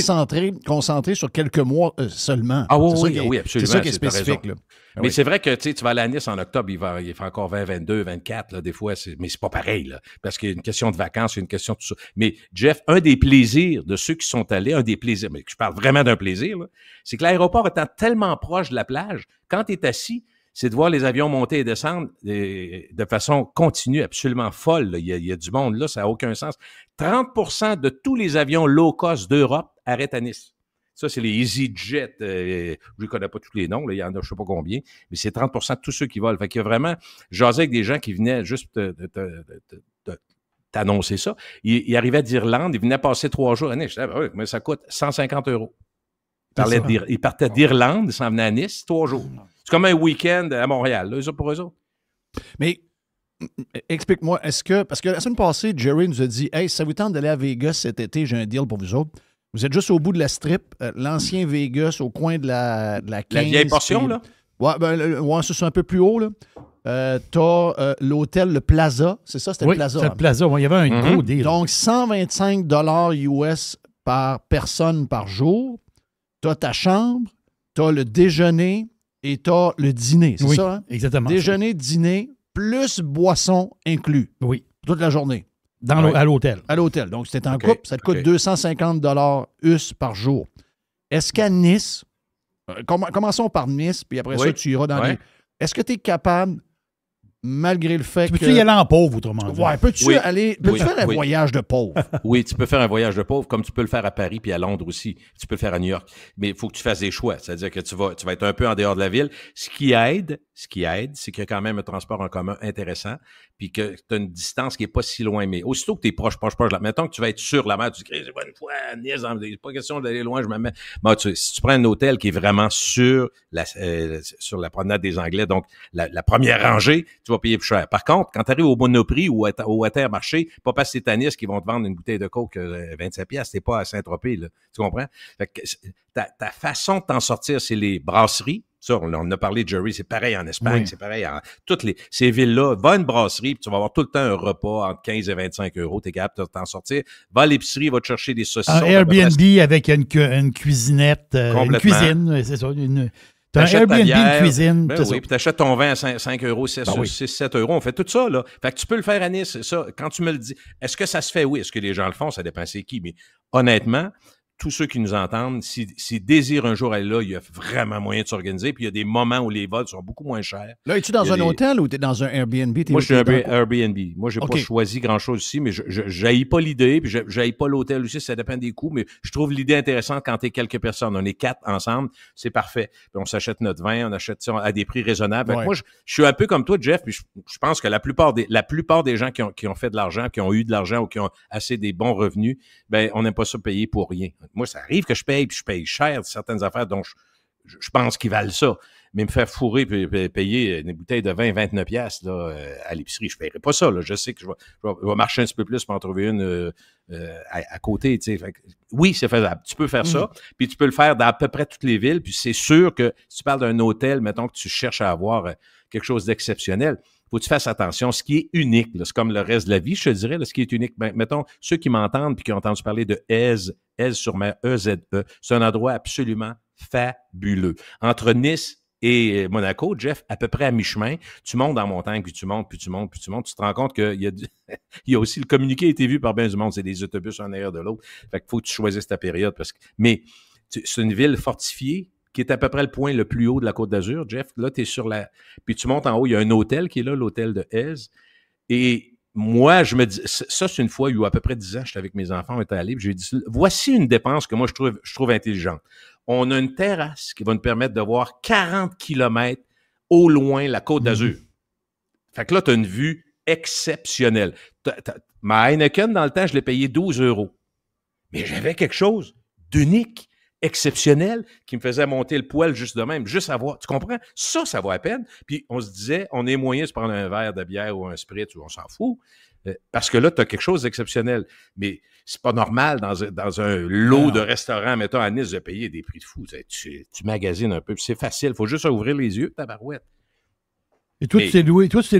concentré sur quelques mois seulement. Ah oui, absolument. C'est ça qui est spécifique. Là. Mais c'est vrai que tu vas aller à Nice en octobre, il fait encore 20, 22, 24, là, des fois, mais c'est pas pareil, là, parce qu'il y a une question de vacances, il y a une question de tout ça. Mais Jeff, un des plaisirs de ceux qui sont allés, mais je parle vraiment d'un plaisir, là, c'est que l'aéroport étant tellement proche de la plage, quand tu es assis, c'est de voir les avions monter et descendre de façon continue, absolument folle. Là. Il y a du monde là, ça n'a aucun sens. 30% de tous les avions low cost d'Europe arrêtent à Nice. Ça, c'est les EasyJet. Je ne connais pas tous les noms, là, il y en a je ne sais pas combien, mais c'est 30% de tous ceux qui volent. Fait qu'il y a vraiment, j'osais avec des gens qui venaient juste t'annoncer ça. Ils arrivaient d'Irlande, ils venaient passer 3 jours à Nice. Je disais, oui, mais ça coûte 150 €. Ils partaient d'Irlande, ils s'en venaient à Nice 3 jours. C'est comme un week-end à Montréal, là, ça pour eux autres. Mais explique-moi, parce que la semaine passée, Jerry nous a dit « Hey, ça vous tente d'aller à Vegas cet été, j'ai un deal pour vous autres. » Vous êtes juste au bout de la strip, l'ancien Vegas, au coin de la 15. La vieille portion, là? Ouais, c'est un peu plus haut, là. T'as l'hôtel, le Plaza. C'est ça, c'était le Plaza. Oui, c'est le Plaza. Il y avait un gros deal. Donc, 125 $ US par personne par jour. T'as ta chambre, t'as le déjeuner et t'as le dîner. C'est ça, hein? Exactement. Déjeuner, dîner, plus boisson inclus. Oui. Toute la journée. À l'hôtel. À l'hôtel. Donc, c'était en couple. Ça te coûte 250 $ US par jour. Est-ce qu'à Nice, commençons par Nice, puis après ça, tu iras dans les... Est-ce que tu es capable, malgré le fait Peux-tu y aller en pauvre, autrement dit? Ouais, peux-tu faire un voyage de pauvre? Oui, tu peux faire un voyage de pauvre, comme tu peux le faire à Paris puis à Londres aussi. Tu peux le faire à New York. Mais il faut que tu fasses des choix. C'est-à-dire que tu vas être un peu en dehors de la ville. Ce qui aide, c'est qu'il y a quand même un transport en commun intéressant, puis que tu as une distance qui n'est pas si loin. Mais aussitôt que tu es proche, mettons que tu vas être sur la mer, tu dis, j'ai pas une fois à Nice, c'est pas question d'aller loin, je me mets. Bon, si tu prends un hôtel qui est vraiment sur la promenade des Anglais, donc la première rangée, tu vas payer plus cher. Par contre, quand tu arrives au Monoprix ou au Intermarché, pas parce que c'est à Nice qu'ils vont te vendre une bouteille de coke 25$, t'es pas à Saint-Tropez, là. Tu comprends? Fait que ta façon de t'en sortir, c'est les brasseries. Ça, on en a parlé, Jerry, c'est pareil en Espagne, c'est pareil en toutes ces villes-là. Va à une brasserie, puis tu vas avoir tout le temps un repas entre 15 et 25 €. T'es capable de t'en sortir. Va à l'épicerie, va te chercher des saucissons. Un Airbnb avec une cuisinette, une cuisine, c'est ça. T'as un Airbnb, une cuisine. Ben oui, puis t'achètes ton vin à 5 €, 6, 7 €. On fait tout ça, là. Fait que tu peux le faire à Nice, ça. Quand tu me le dis, est-ce que ça se fait? Oui. Est-ce que les gens le font? Ça dépend c'est qui. Mais honnêtement, tous ceux qui nous entendent, s'ils désirent un jour aller là, il y a vraiment moyen de s'organiser. Puis il y a des moments où les vols sont beaucoup moins chers. Là, es-tu dans un hôtel ou t'es dans un Airbnb? Moi, je suis un Airbnb. Moi, j'ai pas choisi grand-chose ici, mais j'haïs pas l'idée, puis j'haïs pas l'hôtel aussi, ça dépend des coûts, mais je trouve l'idée intéressante quand t'es quelques personnes. On est 4 ensemble, c'est parfait. Puis on s'achète notre vin, on achète ça à des prix raisonnables. Moi, je suis un peu comme toi, Jeff, puis je pense que la plupart des gens qui ont fait de l'argent, qui ont eu de l'argent ou qui ont assez des bons revenus, ben on n'aime pas ça payer pour rien. Moi, ça arrive que je paye, puis je paye cher certaines affaires dont je pense qu'ils valent ça. Mais me faire fourrer et payer une bouteille de vin 29$ là, à l'épicerie, je ne paierai pas ça. Là. Je sais que je vais marcher un petit peu plus pour en trouver une à côté. Tu sais. Fait que, oui, c'est faisable. Tu peux faire ça, puis tu peux le faire dans à peu près toutes les villes. Puis c'est sûr que si tu parles d'un hôtel, mettons que tu cherches à avoir quelque chose d'exceptionnel, faut que tu fasses attention. Ce qui est unique, là, c'est comme le reste de la vie, je te dirais, là, ce qui est unique. Ben, mettons, ceux qui m'entendent puis qui ont entendu parler de Aise-sur-Mer, EZE, c'est un endroit absolument fabuleux. Entre Nice et Monaco, Jeff, à peu près à mi-chemin, tu montes dans la montagne, puis tu montes, tu te rends compte qu'il y a il y a aussi le communiqué a été vu par bien du monde, c'est des autobus un derrière de l'autre. Fait qu'il faut que tu choisisses ta période. Mais c'est une ville fortifiée, qui est à peu près le point le plus haut de la Côte d'Azur, Jeff. Là, tu es sur puis tu montes en haut, il y a un hôtel qui est là, l'hôtel de Aise. Et moi, je me dis, ça, c'est une fois, il y a à peu près 10 ans, j'étais avec mes enfants, on était allés, puis j'ai dit, voici une dépense que moi, je trouve intelligente. On a une terrasse qui va nous permettre de voir 40 km au loin la Côte d'Azur. Fait que là, tu as une vue exceptionnelle. Ma Heineken, dans le temps, je l'ai payé 12 €. Mais j'avais quelque chose d'unique, exceptionnel, qui me faisait monter le poil juste de même, juste à voir. Tu comprends? Ça vaut la peine. Puis on se disait, on est moyen de se prendre un verre de bière ou un spritz, ou on s'en fout. Parce que là, tu as quelque chose d'exceptionnel. Mais c'est pas normal dans un lot de restaurants, mettons à Nice, de payer des prix de fou. Tu magasines un peu, puis c'est facile. Il faut juste ouvrir les yeux, tabarouette. Et toi, tu t'es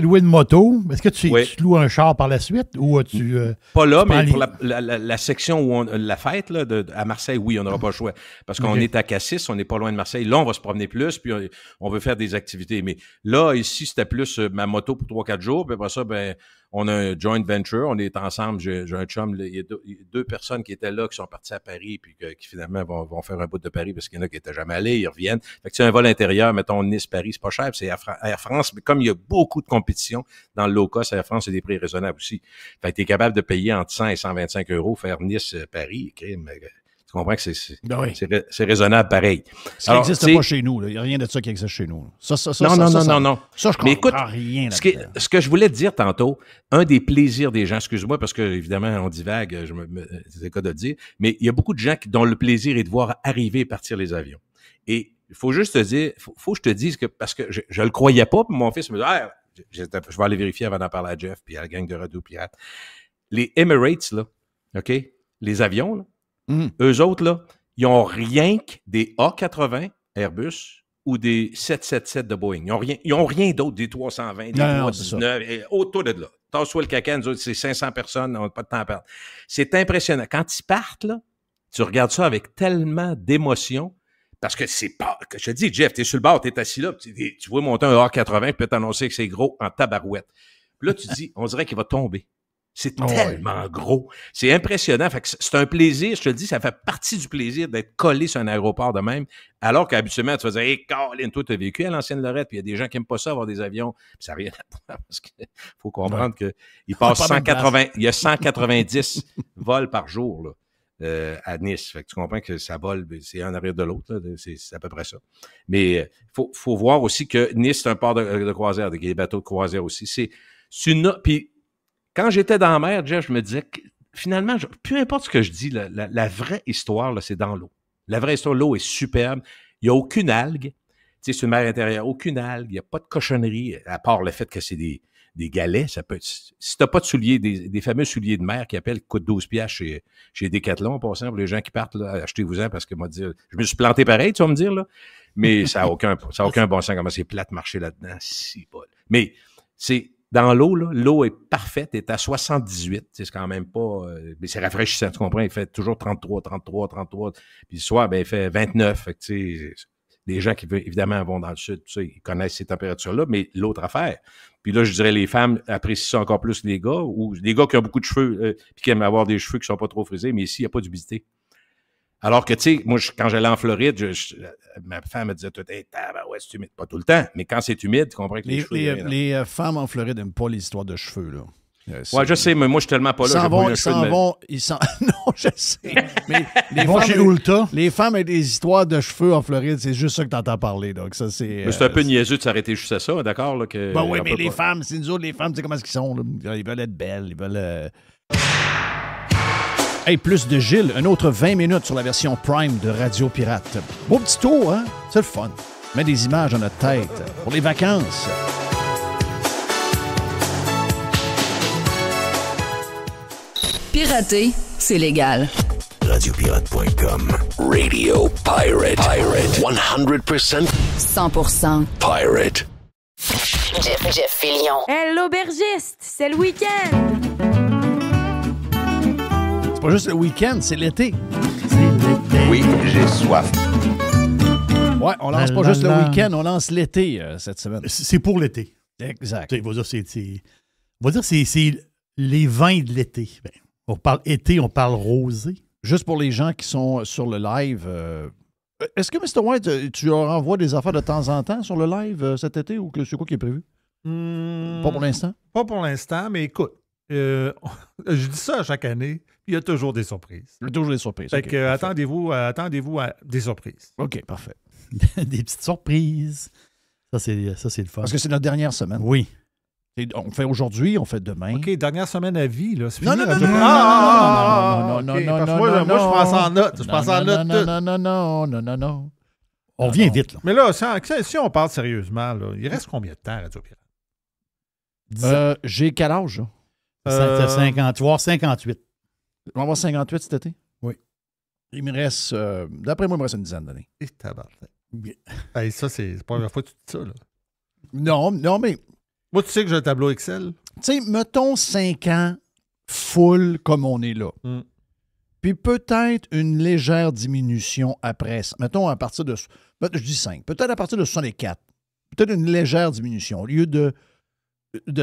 loué une moto. Est-ce que tu loues un char par la suite ou as-tu. Pas là, mais pour la section où la fête là, à Marseille, oui, on n'aura pas le choix. Parce qu'on est à Cassis, on n'est pas loin de Marseille. Là, on va se promener plus, puis on veut faire des activités. Mais là, ici, c'était plus ma moto pour 3-4 jours. Puis après ça, ben, on a un joint venture. On est ensemble. J'ai un chum. Il y a deux personnes qui étaient là, qui sont parties à Paris, puis qui finalement vont faire un bout de Paris parce qu'il y en a qui n'étaient jamais allés. Ils reviennent. Fait que c'est un vol intérieur, mettons Nice-Paris, c'est pas cher. C'est Air France, mais comme il y a beaucoup de compétition dans le low cost, Air France, c'est des prix raisonnables aussi. Fait que tu es capable de payer entre 100 et 125 €, faire Nice-Paris. Okay, mais, tu comprends que c'est raisonnable pareil. Ça n'existe pas chez nous. Il n'y a rien de ça qui existe chez nous. Non. Ça, je comprends mais écoute, rien. Ce que je voulais te dire tantôt, un des plaisirs des gens, excuse-moi parce que évidemment on divague, c'est le cas de le dire, mais il y a beaucoup de gens dont le plaisir est de voir arriver et partir les avions. Et il faut juste te dire, faut que je te dise que, parce que je le croyais pas, puis mon fils me dit, je vais aller vérifier avant d'en parler à Jeff, puis à la gang de Radio Pirate. Les Emirates, là, OK, les avions, là, eux autres, là, ils n'ont rien que des A380 Airbus ou des 777 de Boeing. Ils n'ont rien d'autre, des 320, des 319, autour de là. Tasse-toi le caca, nous autres, c'est 500 personnes, on n'a pas de temps à perdre. C'est impressionnant. Quand ils partent, là, tu regardes ça avec tellement d'émotion, parce que c'est pas... Je te dis, Jeff, t'es sur le bord, t'es assis là, tu vois monter un A380, puis peut t'annoncer que c'est gros en tabarouette. Puis là, tu te dis, on dirait qu'il va tomber. C'est tellement gros. C'est impressionnant. Fait que c'est un plaisir, je te le dis, ça fait partie du plaisir d'être collé sur un aéroport de même, alors qu'habituellement, tu vas dire, hey, Colin, toi, tu as vécu à l'ancienne Lorette, puis il y a des gens qui n'aiment pas ça, avoir des avions, puis ça n'a rien à voir, parce qu'il faut comprendre qu'il passe 180, il y a 190 vols par jour, là, à Nice. Fait que tu comprends que ça vole, c'est un arrière de l'autre, là, c'est à peu près ça. Mais faut voir aussi que Nice, c'est un port de croisière, des bateaux de croisière aussi. Puis, quand j'étais dans la mer, Jeff, je me disais que finalement, peu importe ce que je dis, la vraie histoire, là, c'est dans l'eau. La vraie histoire, l'eau est superbe. Il n'y a aucune algue. Tu sais, c'est une mer intérieure, aucune algue. Il n'y a pas de cochonnerie, à part le fait que c'est des galets. Ça peut être, si tu n'as pas de souliers, des fameux souliers de mer qui coûtent 12 piastres chez Decathlon, en passant, pour les gens qui partent, là, achetez-vous-en parce que moi, je me suis planté pareil, tu vas me dire, là. Mais ça n'a aucun bon sens comment c'est plate marcher là-dedans. Si, pas. Mais c'est... Dans l'eau, là, l'eau est parfaite, elle est à 78. C'est quand même pas... mais c'est rafraîchissant, tu comprends? Il fait toujours 33. Puis le soir, ben, il fait 29. Fait que, tu sais, les gens qui, évidemment, vont dans le sud, tout ça, ils connaissent ces températures-là. Mais l'autre affaire, puis là, je dirais, les femmes apprécient ça encore plus que les gars, ou les gars qui ont beaucoup de cheveux, puis qui aiment avoir des cheveux qui sont pas trop frisés, mais ici, il n'y a pas d'humidité. Alors que, tu sais, moi, quand j'allais en Floride, ma femme me disait tout le temps, ouais, c'est humide. Pas tout le temps, mais quand c'est humide, tu comprends que les cheveux... Les femmes en Floride n'aiment pas les histoires de cheveux, là. Ouais, je sais, mais moi, je suis tellement pas là. Non, je sais. Mais ils vont chez Ulta. Les femmes avec des histoires de cheveux en Floride, c'est juste ça que tu entends parler. Donc ça, c'est un peu niaiseux de s'arrêter juste à ça, d'accord? Là, que, ben oui, mais les femmes, c'est nous autres, les femmes, tu sais comment est-ce qu'ils sont. Là. Ils veulent être belles, ils veulent... Hey, plus de Gilles, un autre 20 minutes sur la version Prime de Radio Pirate. Beau petit tour, hein? C'est le fun. Mets des images dans notre tête pour les vacances. Pirater, c'est légal. Radiopirate.com. Radio Pirate. 100%. 100%. Pirate. Jeff Fillion. Hey, l'aubergiste, c'est le week-end. C'est pas juste le week-end, c'est l'été. Oui, j'ai soif. Ouais, on lance pas juste le week-end, on lance l'été cette semaine. C'est pour l'été. Exact. On va dire c'est les vins de l'été. Ben, on parle été, on parle rosé. Juste pour les gens qui sont sur le live, est-ce que, Mr. White, tu leur envoies des affaires de temps en temps sur le live cet été ou c'est quoi qui est prévu? Pas pour l'instant? Pas pour l'instant, mais écoute, je dis ça à chaque année, puis il y a toujours des surprises. Il y a toujours des surprises. Fait que attendez-vous à des surprises. OK, parfait. Des petites surprises. Ça, c'est le fun. Parce que c'est notre dernière semaine. Oui. On fait aujourd'hui, on fait demain. OK, dernière semaine à vie, là. Non. Moi, je pense en note. Je pense en note. Non. On vient vite, là. Mais là, si on parle sérieusement, là, il reste combien de temps à Radio Pirate? J'ai quel âge, là? 58. On va avoir 58 cet été? Oui. Il me reste, d'après moi, il me reste une dizaine d'années. Et tabarnak. Hey, ça, c'est la première fois que tu dis ça, là. Non, mais Moi, tu sais que j'ai un tableau Excel. Tu sais, mettons 5 ans full comme on est là. Puis peut-être une légère diminution après ça. Mettons à partir de... Je dis 5. Peut-être à partir de 64. Peut-être une légère diminution. Au lieu de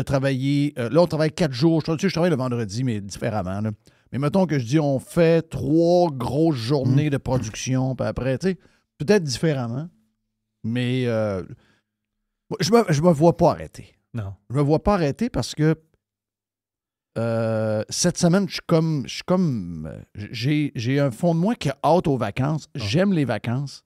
travailler... là, on travaille 4 jours. Je travaille le vendredi, mais différemment. Là. Mais mettons que je dis on fait 3 grosses journées de production. Puis après, tu sais, peut-être différemment. Mais je me vois pas arrêter. Non. Je me vois pas arrêter parce que cette semaine, j'ai un fond de moi qui a hâte aux vacances. J'aime les vacances,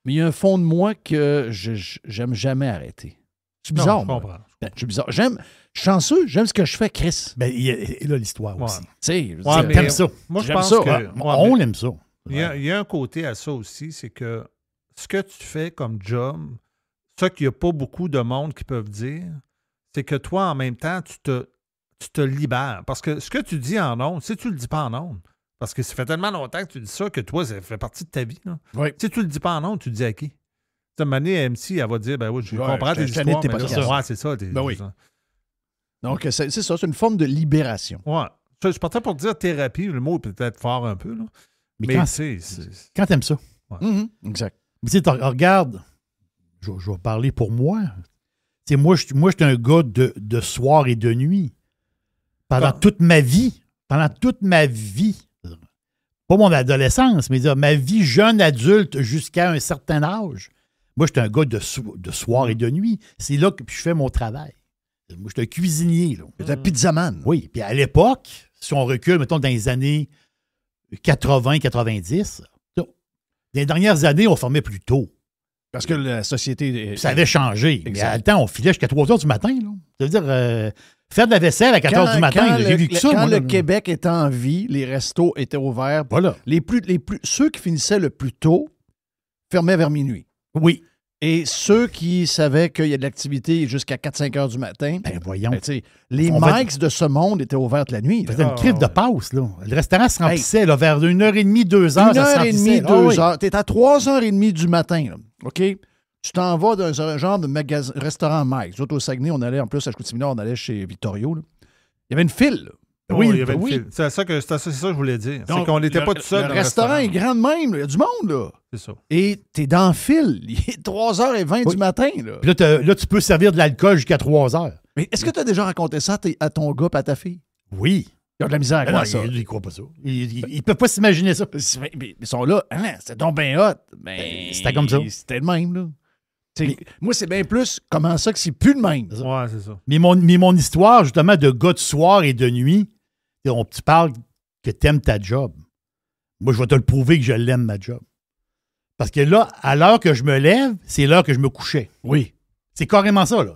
mais il y a un fond de moi que j'aime jamais arrêter. C'est bizarre, non, je comprends. Je suis bizarre. Je suis chanceux, j'aime ce que je fais, Chris. Ben, il y a là l'histoire aussi. Tu sais, t'aimes ça. Moi, je J'aime pense ça. que... On aime ça. Il y a un côté à ça aussi, c'est que ce que tu fais comme job, ce qu'il n'y a pas beaucoup de monde qui peuvent dire, c'est que toi, en même temps, tu te libères. Parce que ce que tu dis en ondes, si tu ne le dis pas en ondes, parce que ça fait tellement longtemps que tu dis ça que toi, ça fait partie de ta vie. Là. Oui. Si tu ne le dis pas en ondes, tu le dis à qui? Tu sais, Mané, MC, elle va dire, ben oui, je comprends tes histoires. Ouais, c'est ça. Ben oui. Donc, c'est ça, c'est une forme de libération. Ouais. Je partais pour dire thérapie, le mot est peut-être fort un peu, là. Mais quand t'aimes ça. Ouais. Exact. Mais tu sais, regarde, je vais parler pour moi. Tu sais, moi, je suis un gars de soir et de nuit. Pendant toute ma vie. Pas mon adolescence, mais ma vie jeune adulte jusqu'à un certain âge. Moi, je suis un gars de soir et de nuit. C'est là que je fais mon travail. Moi, je suis un cuisinier. Tu es un pizzaman. Oui. Puis à l'époque, si on recule, mettons, dans les années 80-90, dans les dernières années, on formait plus tôt. Parce que la société... Ça avait changé. Exact. Mais à le temps, on filait jusqu'à 3 heures du matin. Là. Ça veut dire, faire de la vaisselle à 4 heures du matin, j'ai vu que ça. Quand le Québec était en vie, les restos étaient ouverts. Voilà. Ceux qui finissaient le plus tôt fermaient vers minuit. Oui. Et ceux qui savaient qu'il y a de l'activité jusqu'à 4-5 heures du matin, voyons. Les Mikes de ce monde étaient ouverts la nuit. C'était une crif de passe. Là. Le restaurant se remplissait là, vers 1h30, 2 heures. 1h30, 2 heures. Tu es à 3h30 du matin. Là. OK? Tu t'en vas dans un genre de restaurant Mike's. Nous autres, au Saguenay, on allait, en plus, à Chicoutimi-Nord, on allait chez Vittorio. Là. Il y avait une file. Là. Oui, il y avait une file. C'est ça que je voulais dire. C'est qu'on n'était pas tout seul. Le restaurant est grand de même. Il y a du monde. Là. C'est ça. Et t'es dans le fil. Il est 3h20 du matin. Là. Puis là, tu peux servir de l'alcool jusqu'à 3h. Mais est-ce que tu as déjà raconté ça à ton gars et à ta fille? Oui. Ils ont de la misère à croire ça. Ils ne croient pas ça. Ils ne peuvent pas s'imaginer ça. Mais ils sont là. Ah, c'était donc bien hot. C'était comme ça. C'était le même. Là. Moi, c'est bien plus comment ça que c'est plus le même. Ouais, c'est ça. Mais mon histoire, justement, de gars de soir et de nuit, tu parles que tu aimes ta job. Moi, je vais te le prouver que je l'aime, ma job. Parce que là, à l'heure que je me lève, c'est l'heure que je me couchais. Oui. C'est carrément ça. Là.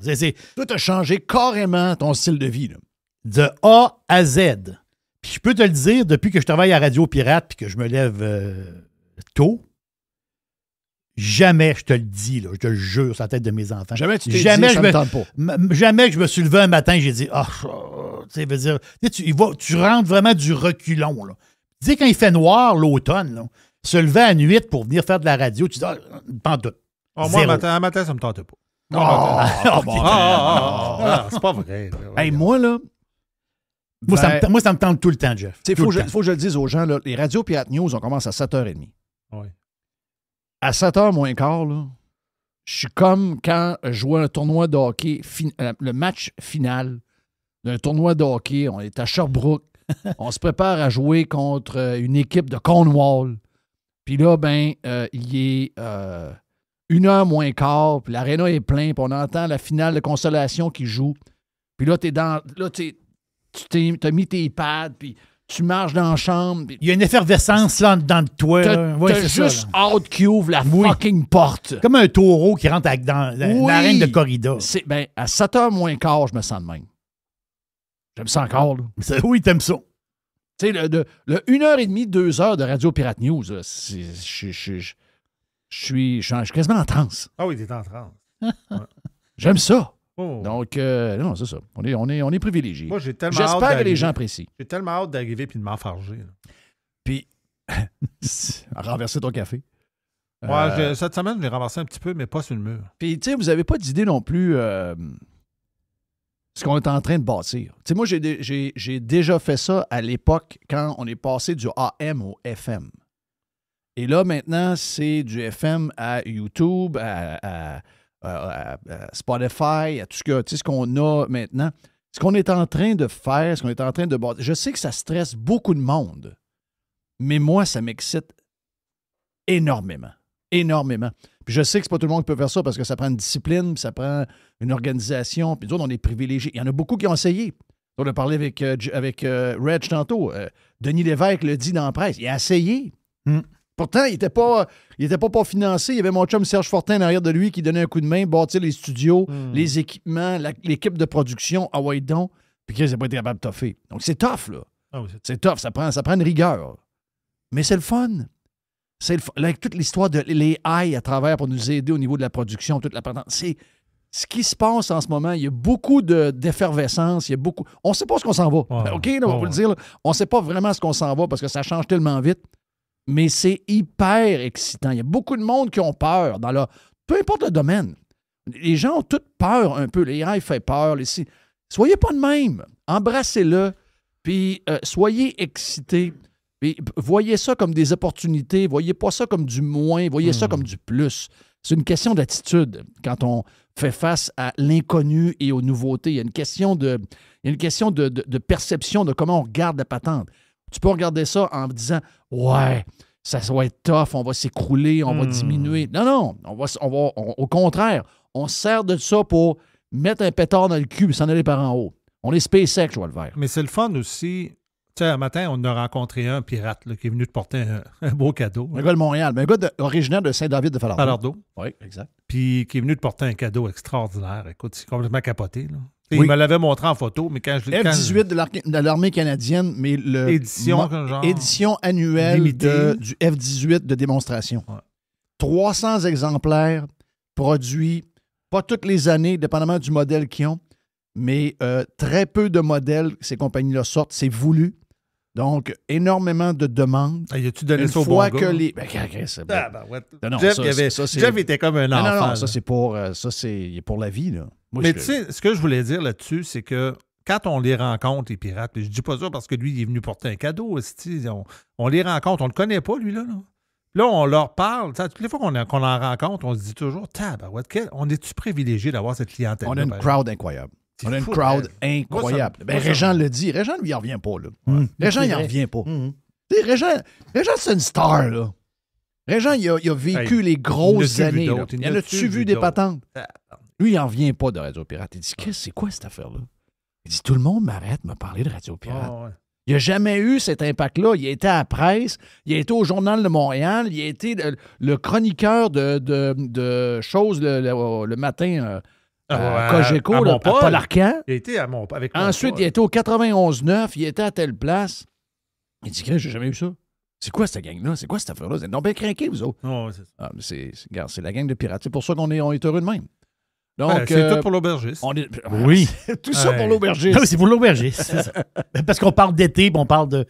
Toi, tu as changé carrément ton style de vie. Là. De A à Z. Puis je peux te le dire, depuis que je travaille à Radio Pirate puis que je me lève tôt, jamais, je te le dis, là, je te le jure sur la tête de mes enfants. Jamais tu t'es dit, ça me tente pas. Jamais que je me suis levé un matin et j'ai dit, tu veux dire, tu rentres vraiment du reculon. Là. Tu sais, quand il fait noir l'automne, là, se lever à nuit pour venir faire de la radio, tu dis, pas tout. Moi, un matin, ça me tentait pas. C'est pas vrai. Hey, moi, là. Moi, ça me tente tout le temps, Jeff. Il faut que je le dise aux gens, là, les radios Pirate News, on commence à 7h30. Oui. À 7h moins quart, là, je suis comme quand je jouais un tournoi de hockey, le match final d'un tournoi de hockey. On est à Sherbrooke. On se prépare à jouer contre une équipe de Cornwall. Puis là, il est 1h moins quart, puis l'aréna est plein, puis on entend la finale de consolation qui joue. Puis là, tu t'as mis tes pads, puis tu marches dans la chambre. Il y a une effervescence là dans le toit. T'as juste hâte qu'il ouvre la fucking porte. Comme un taureau qui rentre dans l'arène de corrida. À 7h moins quart, je me sens de même. J'aime ça encore. Là. Oui, t'aimes ça. Tu sais, le 1h30, 2h de Radio Pirate News, je suis quasiment en transe. Ah oui, t'es en transe. J'aime ça. Oh. Donc, non, c'est ça. On est privilégiés. Moi, J'espère que les gens apprécient. J'ai tellement hâte d'arriver et de m'enfarger. Puis, renverser ton café. Cette semaine, je l'ai renversé un petit peu, mais pas sur le mur. Puis, tu sais, vous n'avez pas d'idée non plus. ce qu'on est en train de bâtir. Tu sais, moi, j'ai déjà fait ça à l'époque quand on est passé du AM au FM. Et là, maintenant, c'est du FM à YouTube, à Spotify, à tout ce qu'on a maintenant. Ce qu'on est en train de faire, ce qu'on est en train de bâtir. Je sais que ça stresse beaucoup de monde, mais moi, ça m'excite énormément. Énormément. Puis je sais que c'est pas tout le monde qui peut faire ça parce que ça prend une discipline, puis ça prend une organisation, puis nous autres, on est privilégiés. Il y en a beaucoup qui ont essayé. On a parlé avec Reg tantôt. Denis Lévesque le dit dans la presse. Il a essayé. Pourtant, il n'était pas financé. Il y avait mon chum Serge Fortin derrière de lui qui donnait un coup de main, bâtir les studios, les équipements, l'équipe de production, donc. Puis qu'il n'a pas été capable de toffer. Donc, c'est tough, là. Ah oui, c'est tough. Ça prend une rigueur. Mais c'est le fun. C'est là, avec toute l'histoire de les AI à travers pour nous aider au niveau de la production, toute la patente. C'est ce qui se passe en ce moment. Il y a beaucoup d'effervescence. Il y a beaucoup. On ne sait pas ce qu'on s'en va. Ouais, OK, là, on va vous le dire. Là. On ne sait pas vraiment ce qu'on s'en va parce que ça change tellement vite. Mais c'est hyper excitant. Il y a beaucoup de monde qui ont peur dans leur. Peu importe le domaine. Les gens ont toutes peur un peu. Les AI fait peur. Soyez pas de même. Embrassez-le. Puis soyez excités. Puis voyez ça comme des opportunités. Voyez pas ça comme du moins. Voyez ça comme du plus. C'est une question d'attitude quand on fait face à l'inconnu et aux nouveautés. Il y a une question de perception de comment on regarde la patente. Tu peux regarder ça en disant « Ouais, ça va être tough, on va s'écrouler, on va diminuer. » Non, au contraire, on se sert de ça pour mettre un pétard dans le cul et s'en aller par en haut. On est SpaceX, je vois le vert. Mais c'est le fun aussi. Tu sais, un matin, on a rencontré un pirate là, qui est venu te porter un beau cadeau. Un gars de Montréal, mais un gars originaire de Saint-David-de-Falardeau. Falardeau. Oui, exact. Puis qui est venu te porter un cadeau extraordinaire. Écoute, c'est complètement capoté. Là. Oui. Il me l'avait montré en photo, mais quand je l'ai... F-18 de l'armée canadienne, mais édition annuelle du F-18 de démonstration. Ouais. 300 exemplaires produits, pas toutes les années, dépendamment du modèle qu'ils ont, mais très peu de modèles que ces compagnies-là sortent. C'est voulu. Donc, énormément de demandes. Ah, y a-tu donné ça au bon gars? Jeff était comme un enfant. Non, ça, c'est pour la vie, là. Moi, mais tu sais, ce que je voulais dire là-dessus, c'est que quand on les rencontre, les pirates, je dis pas ça parce que lui, il est venu porter un cadeau. On les rencontre, on le connaît pas, lui, là. Là, on leur parle. Toutes les fois qu'on en rencontre, on se dit toujours, on est-tu privilégié d'avoir cette clientèle? On a une crowd incroyable. On a une crowd incroyable. Régent le dit. Régent, lui, il n'en revient pas, là. Régent, il n'en revient pas. Régent, c'est une star, là. Régent, il a vécu les grosses années. Il en a-tu vu des patentes? Lui, il n'en revient pas de Radio Pirate. Il dit, c'est quoi cette affaire-là? Il dit, tout le monde m'arrête de me parler de Radio Pirate. Oh, ouais. Il n'a jamais eu cet impact-là. Il a été à la presse, il a été au Journal de Montréal, il a été le chroniqueur de choses le matin Cogeco, à Paul Arcand. Il a été avec mon Ensuite, il a été au 91.9, il était à telle place. Il dit, j'ai jamais eu ça. C'est quoi cette gang-là? C'est quoi cette affaire-là? Vous êtes donc bien craqués, vous autres. Oh, c'est ça. C'est la gang de pirates. C'est pour ça qu'on est heureux de même. Donc, c'est tout pour l'aubergiste. Oui. Tout ça pour l'aubergiste. Oui, c'est pour l'aubergiste. C'est ça. Parce qu'on parle d'été, puis on parle de...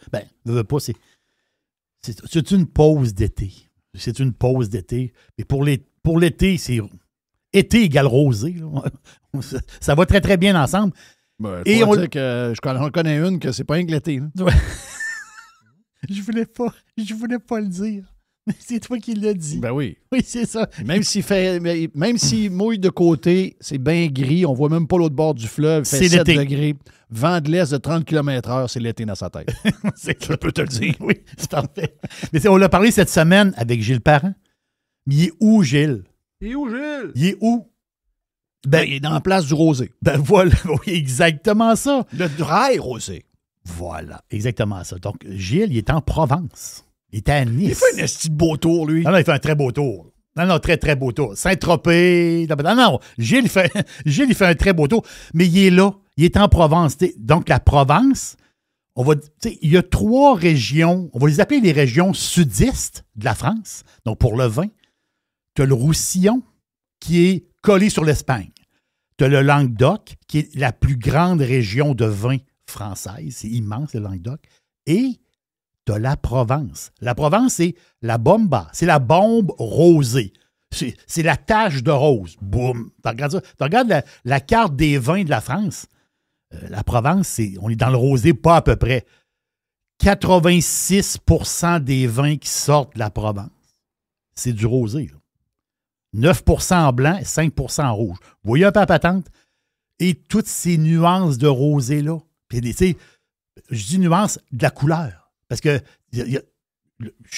C'est une pause d'été. C'est une pause d'été. Mais pour l'été, c'est... Été égale rosé. Ça va très, très bien ensemble. Et on dit que je connais une que c'est pas un que l'été. Ouais. Je voulais pas le dire. Mais c'est toi qui l'as dit. Ben oui. Oui, c'est ça. Même s'il mouille de côté, c'est bien gris, on voit même pas l'autre bord du fleuve, il fait 7 degrés, vent de l'est de 30 km/h, c'est l'été dans sa tête. Je peux te le dire. Oui, c'est parfait. Mais on l'a parlé cette semaine avec Gilles Parent. Mais il est où, Gilles? Il est où, Gilles? Il est où? Il est dans la place du rosé. Ben voilà, oui, exactement ça. Le rail rosé. Voilà, exactement ça. Donc, Gilles, il est en Provence. Il est à Nice. Il fait un esti de beau tour, lui. Non, il fait un très beau tour. Non, très, très beau tour. Saint-Tropez. Non, Gilles, il fait un très beau tour. Mais il est là. Il est en Provence. Donc, la Provence, il y a 3 régions. On va les appeler les régions sudistes de la France. Donc, pour le vin, tu as le Roussillon, qui est collé sur l'Espagne. Tu as le Languedoc, qui est la plus grande région de vin française. C'est immense, le Languedoc. Et tu as la Provence. La Provence, c'est la bomba. C'est la bombe rosée. C'est la tache de rose. Boum. Tu regardes ça. Tu regardes la carte des vins de la France. La Provence, on est dans le rosé, pas à peu près. 86% des vins qui sortent de la Provence, c'est du rosé. Là. 9% en blanc et 5% en rouge. Vous voyez un peu la patente? Et toutes ces nuances de rosé-là. Puis, tu sais, je dis nuances de la couleur. Parce que il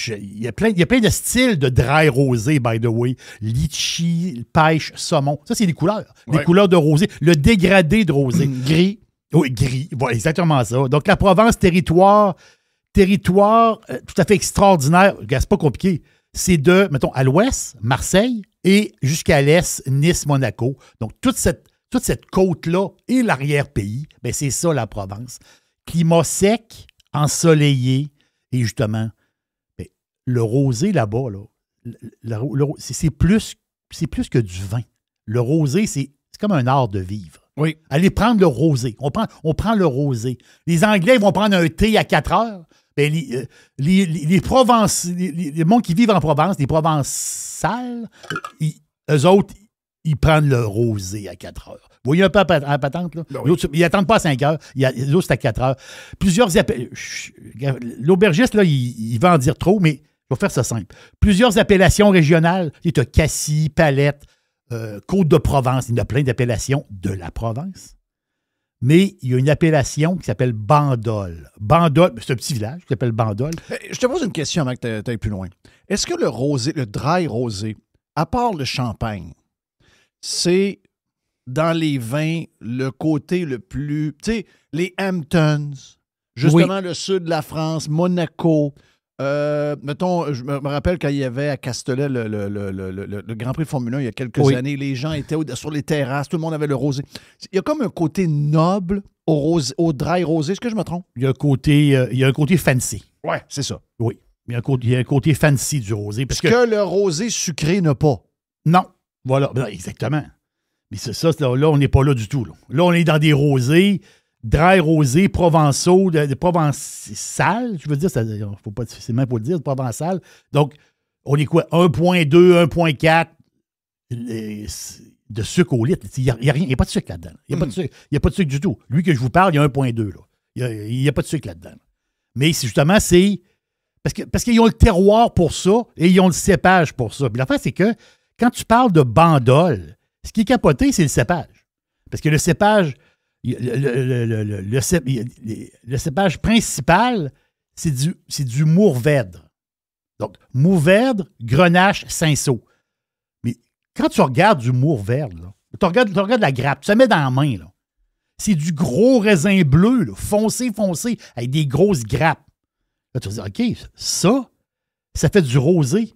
y a plein de styles de dry rosé, by the way. Litchi, pêche, saumon. Ça, c'est les couleurs. Les couleurs de rosé. Le dégradé de rosé. Gris. Oui, gris. Voilà, exactement ça. Donc, la Provence, territoire tout à fait extraordinaire. C'est pas compliqué. C'est de, mettons, à l'ouest, Marseille, et jusqu'à l'est, Nice, Monaco. Donc, toute cette côte-là et l'arrière-pays, ben c'est ça, la Provence. Climat sec, ensoleillé, et justement, ben, le rosé là-bas, là, c'est plus que du vin. Le rosé, c'est comme un art de vivre. Oui. Allez prendre le rosé. On prend le rosé. Les Anglais vont prendre un thé à 4 heures. Ben, les gens qui vivent en Provence, les Provençals, eux autres, ils prennent le rosé à 4 heures. Vous voyez un peu la patente, là? Ben oui. Ils n'attendent pas à 5 heures. Les autres, c'est à 4 heures. L'aubergiste, là, il va en dire trop, mais je vais faire ça simple. Plusieurs appellations régionales. Tu as Cassis, Palette, Côte de Provence. Il y en a plein d'appellations de la Provence. Mais il y a une appellation qui s'appelle Bandol. Bandol, c'est un petit village qui s'appelle Bandol. Je te pose une question avant que tu ailles plus loin. Est-ce que le rosé, le dry rosé, à part le champagne, c'est dans les vins le côté le plus... Tu sais, les Hamptons, justement le sud de la France, Monaco... mettons, je me rappelle quand il y avait à Castellet le Grand Prix de Formule 1 il y a quelques années, les gens étaient sur les terrasses, tout le monde avait le rosé. Il y a comme un côté noble au dry rosé. Est-ce que je me trompe? Il y a un côté fancy. Oui, c'est ça. Oui. Il y a un côté fancy du rosé. Parce que le rosé sucré n'a pas. Non. Voilà. Exactement. Mais c'est ça, là, on n'est pas là du tout. Là, on est dans des rosés. Dry rosé, provençaux, de provençal, je veux dire, c'est même pas le dire, provençal. Donc, on est quoi? 1,2, 1,4 de sucre au litre. Il n'y a rien, il n'y a pas de sucre là-dedans. Il n'y a pas de sucre du tout. Lui que je vous parle, il y a 1,2. Là. Il n'y a pas de sucre là-dedans. Mais justement, c'est... Parce qu'ils ont le terroir pour ça et ils ont le cépage pour ça. Puis l'affaire, c'est que quand tu parles de Bandol, ce qui est capoté, c'est le cépage. Parce que le cépage... Le cépage principal, c'est du Mourvèdre. Donc, Mourvèdre, Grenache, Cinsault. Mais quand tu regardes du Mourvèdre, tu regardes la grappe, tu la mets dans la main. Là. C'est du gros raisin bleu, là, foncé, avec des grosses grappes. Là, tu vas dire, OK, ça fait du rosé.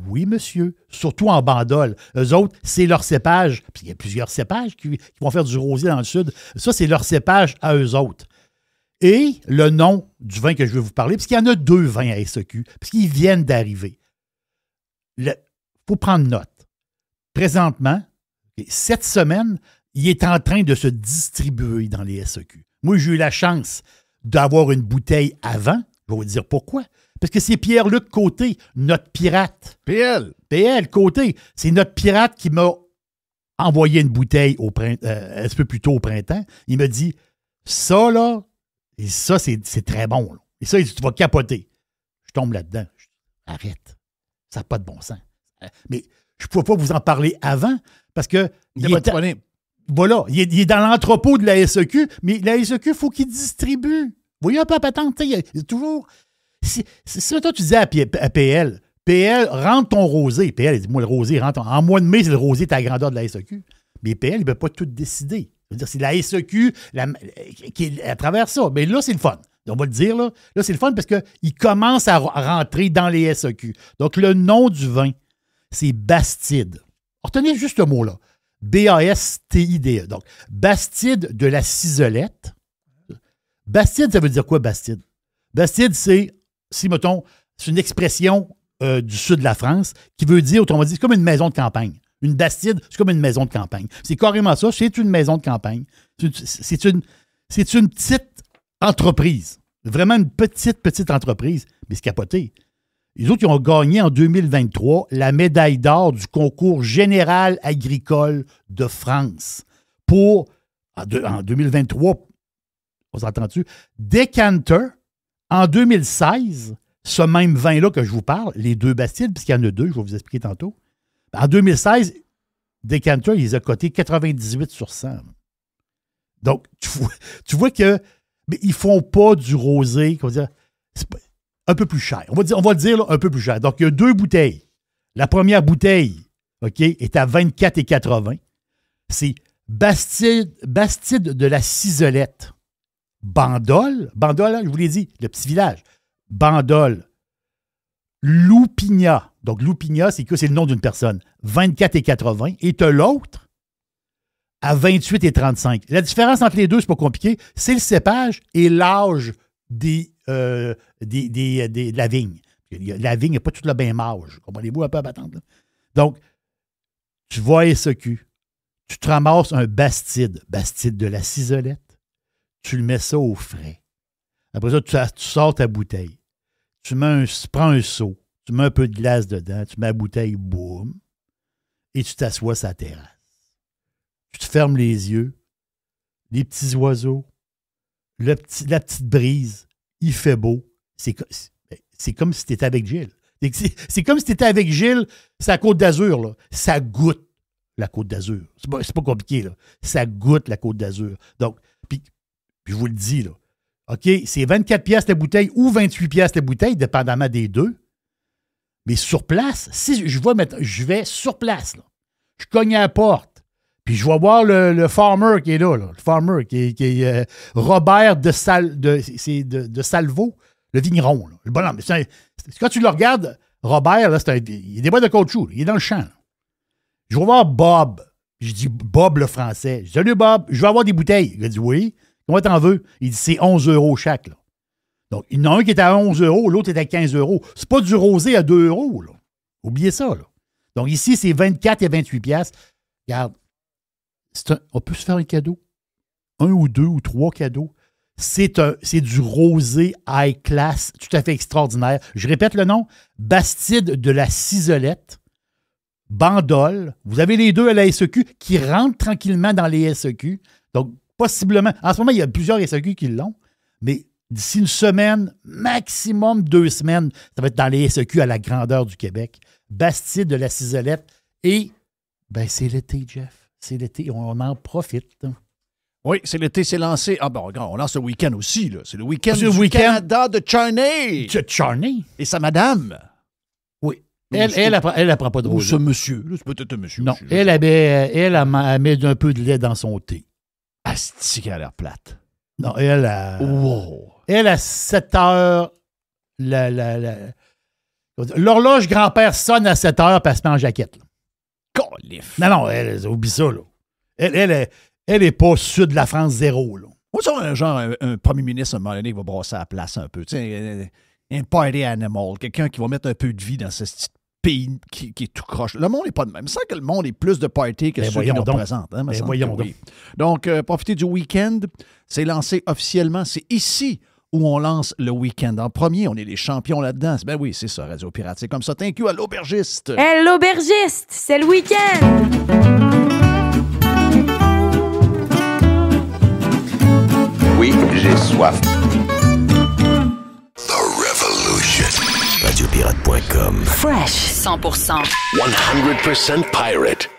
Oui, monsieur. Surtout en Bandol. Eux autres, c'est leur cépage. Puis il y a plusieurs cépages qui vont faire du rosé dans le sud. Ça, c'est leur cépage à eux autres. Et le nom du vin que je vais vous parler, parce qu'il y en a 2 vins à SEQ, parce qu'ils viennent d'arriver. Il faut prendre note. Présentement, cette semaine, il est en train de se distribuer dans les SEQ. Moi, j'ai eu la chance d'avoir une bouteille avant. Je vais vous dire pourquoi. Parce que c'est Pierre-Luc Côté, notre pirate. PL Côté. C'est notre pirate qui m'a envoyé une bouteille un petit peu plus tôt au printemps. Il m'a dit, ça, là, et ça, c'est très bon. Là. Et ça, il dit, tu vas capoter. Je tombe là-dedans. Je dis, arrête. Ça n'a pas de bon sens. Mais je ne pouvais pas vous en parler avant parce que... Voilà. Il est dans l'entrepôt de la SEQ, mais la SEQ, il faut qu'il distribue. Vous voyez un peu la patente, il y a toujours... C'est ça, toi, tu disais à PL. PL, rentre ton rosé. PL, dis-moi, le rosé rentre. En mois de mai, c'est le rosé, t'as la grandeur de la SEQ. Mais PL, il ne peut pas tout décider. C'est la SEQ qui est à travers ça. Mais là, c'est le fun. On va le dire, là. Là, c'est le fun parce qu'il commence à rentrer dans les SEQ. Donc, le nom du vin, c'est Bastide. Retenez juste le mot-là. B-A-S-T-I-D-E. Donc, Bastide de la Ciselette. Bastide, ça veut dire quoi, Bastide? Bastide, c'est une expression du sud de la France qui veut dire, autrement dit, c'est comme une maison de campagne. Une bastide, c'est comme une maison de campagne. C'est carrément ça, c'est une maison de campagne. C'est une petite entreprise. Vraiment une petite entreprise. Mais c'est capoté. Les autres, ils ont gagné en 2023 la médaille d'or du concours général agricole de France pour En 2023, on s'entend-tu? Decanter, en 2016, ce même vin-là que je vous parle, les 2 Bastides, puisqu'il y en a 2, je vais vous expliquer tantôt. En 2016, Decanter, il les a cotés 98 sur 100. Donc, tu vois que mais ils ne font pas du rosé, comment dire, c'est un peu plus cher. On va le dire là, un peu plus cher. Donc, il y a 2 bouteilles. La première bouteille, OK, est à 24,80. C'est Bastide de la Ciselette. Bandol, je vous l'ai dit, le petit village. Bandol. Loupigna. Donc, Loupigna, c'est le nom d'une personne. 24,80. Et tu as l'autre à 28,35. La différence entre les deux, c'est pas compliqué. C'est le cépage et l'âge de la vigne. La vigne n'est pas toute le bien âge. Comprenez-vous un peu à patente? Donc, tu vas à SEQ. Tu te ramasses un Bastide de la Ciselette. Tu le mets ça au frais. Après ça, tu sors ta bouteille. Tu prends un seau. Tu mets un peu de glace dedans. Tu mets la bouteille, boum. Et tu t'assois sur la terrasse. Tu te fermes les yeux. Les petits oiseaux. La petite brise. Il fait beau. C'est comme si tu étais avec Gilles. C'est comme si tu étais avec Gilles, c'est la Côte d'Azur. Là. Ça goûte la Côte d'Azur. C'est pas compliqué. Là. Ça goûte la Côte d'Azur. Donc, puis je vous le dis, là. OK, c'est 24 piastres la bouteille ou 28 piastres la bouteille, dépendamment des deux. Mais sur place, si je vais sur place, là, je cogne à la porte, puis je vais voir le farmer qui est là, le farmer qui est Robert de Salvo, le vigneron. Là. Le bonhomme. Quand tu le regardes, Robert, là, il est des boîtes de caoutchouc, il est dans le champ. Là. Je vais voir Bob. Je dis Bob le français. Je dis, salut Bob, je vais avoir des bouteilles. Il a dit oui. Comment t'en veux? Il dit c'est 11 € chaque. Là. Donc, il y en a un qui est à 11 €, l'autre est à 15 €. C'est pas du rosé à 2 €. Là. Oubliez ça. Là. Donc, ici, c'est 24 et 28 piastres. Regarde, on peut se faire un cadeau. 1 ou 2 ou 3 cadeaux. C'est du rosé high class, tout à fait extraordinaire. Je répète le nom, Bastide de la Ciselette, Bandol. Vous avez les deux à la SEQ qui rentrent tranquillement dans les SEQ. Donc, possiblement, en ce moment, il y a plusieurs SEQ qui l'ont, mais d'ici une semaine, maximum 2 semaines, ça va être dans les SEQ à la grandeur du Québec. Bastide de la Ciselette. Et, ben, c'est l'été, Jeff. C'est l'été, on en profite. Oui, c'est l'été, c'est lancé. Ah bon, regarde, on lance le week-end aussi, là. C'est le week-end du Canada de Charney. Charney? Et sa madame. Oui. Elle prend pas de rosé. Ou ce monsieur. C'est peut-être un monsieur. Non, elle met un peu de lait dans son thé. Asti qu'elle a l'air plate. Non, elle à 7 heures, l'horloge grand-père sonne à 7 heures parce qu'elle se met en jaquette. Colif. Non, elle oublie ça, là. Elle est pas sud de la France zéro, là. Moi, c'est un premier ministre, à un moment donné, qui va brasser la place un peu. Tu sais, un party animal. Quelqu'un qui va mettre un peu de vie dans ce petit pays qui est tout croche. Le monde n'est pas de même. C'est que le monde est plus de party que ceux qui nous représentent. Hein, voyons donc. Donc, profitez du week-end. C'est lancé officiellement. C'est ici où on lance le week-end. En premier, on est les champions là-dedans. Ben oui, c'est ça, Radio Pirate. C'est comme ça. Thank you à l'aubergiste. Hey, l'aubergiste, c'est le week-end. Oui, j'ai soif. The Revolution. RadioPirate.com. Fresh 100%. 100% pirate.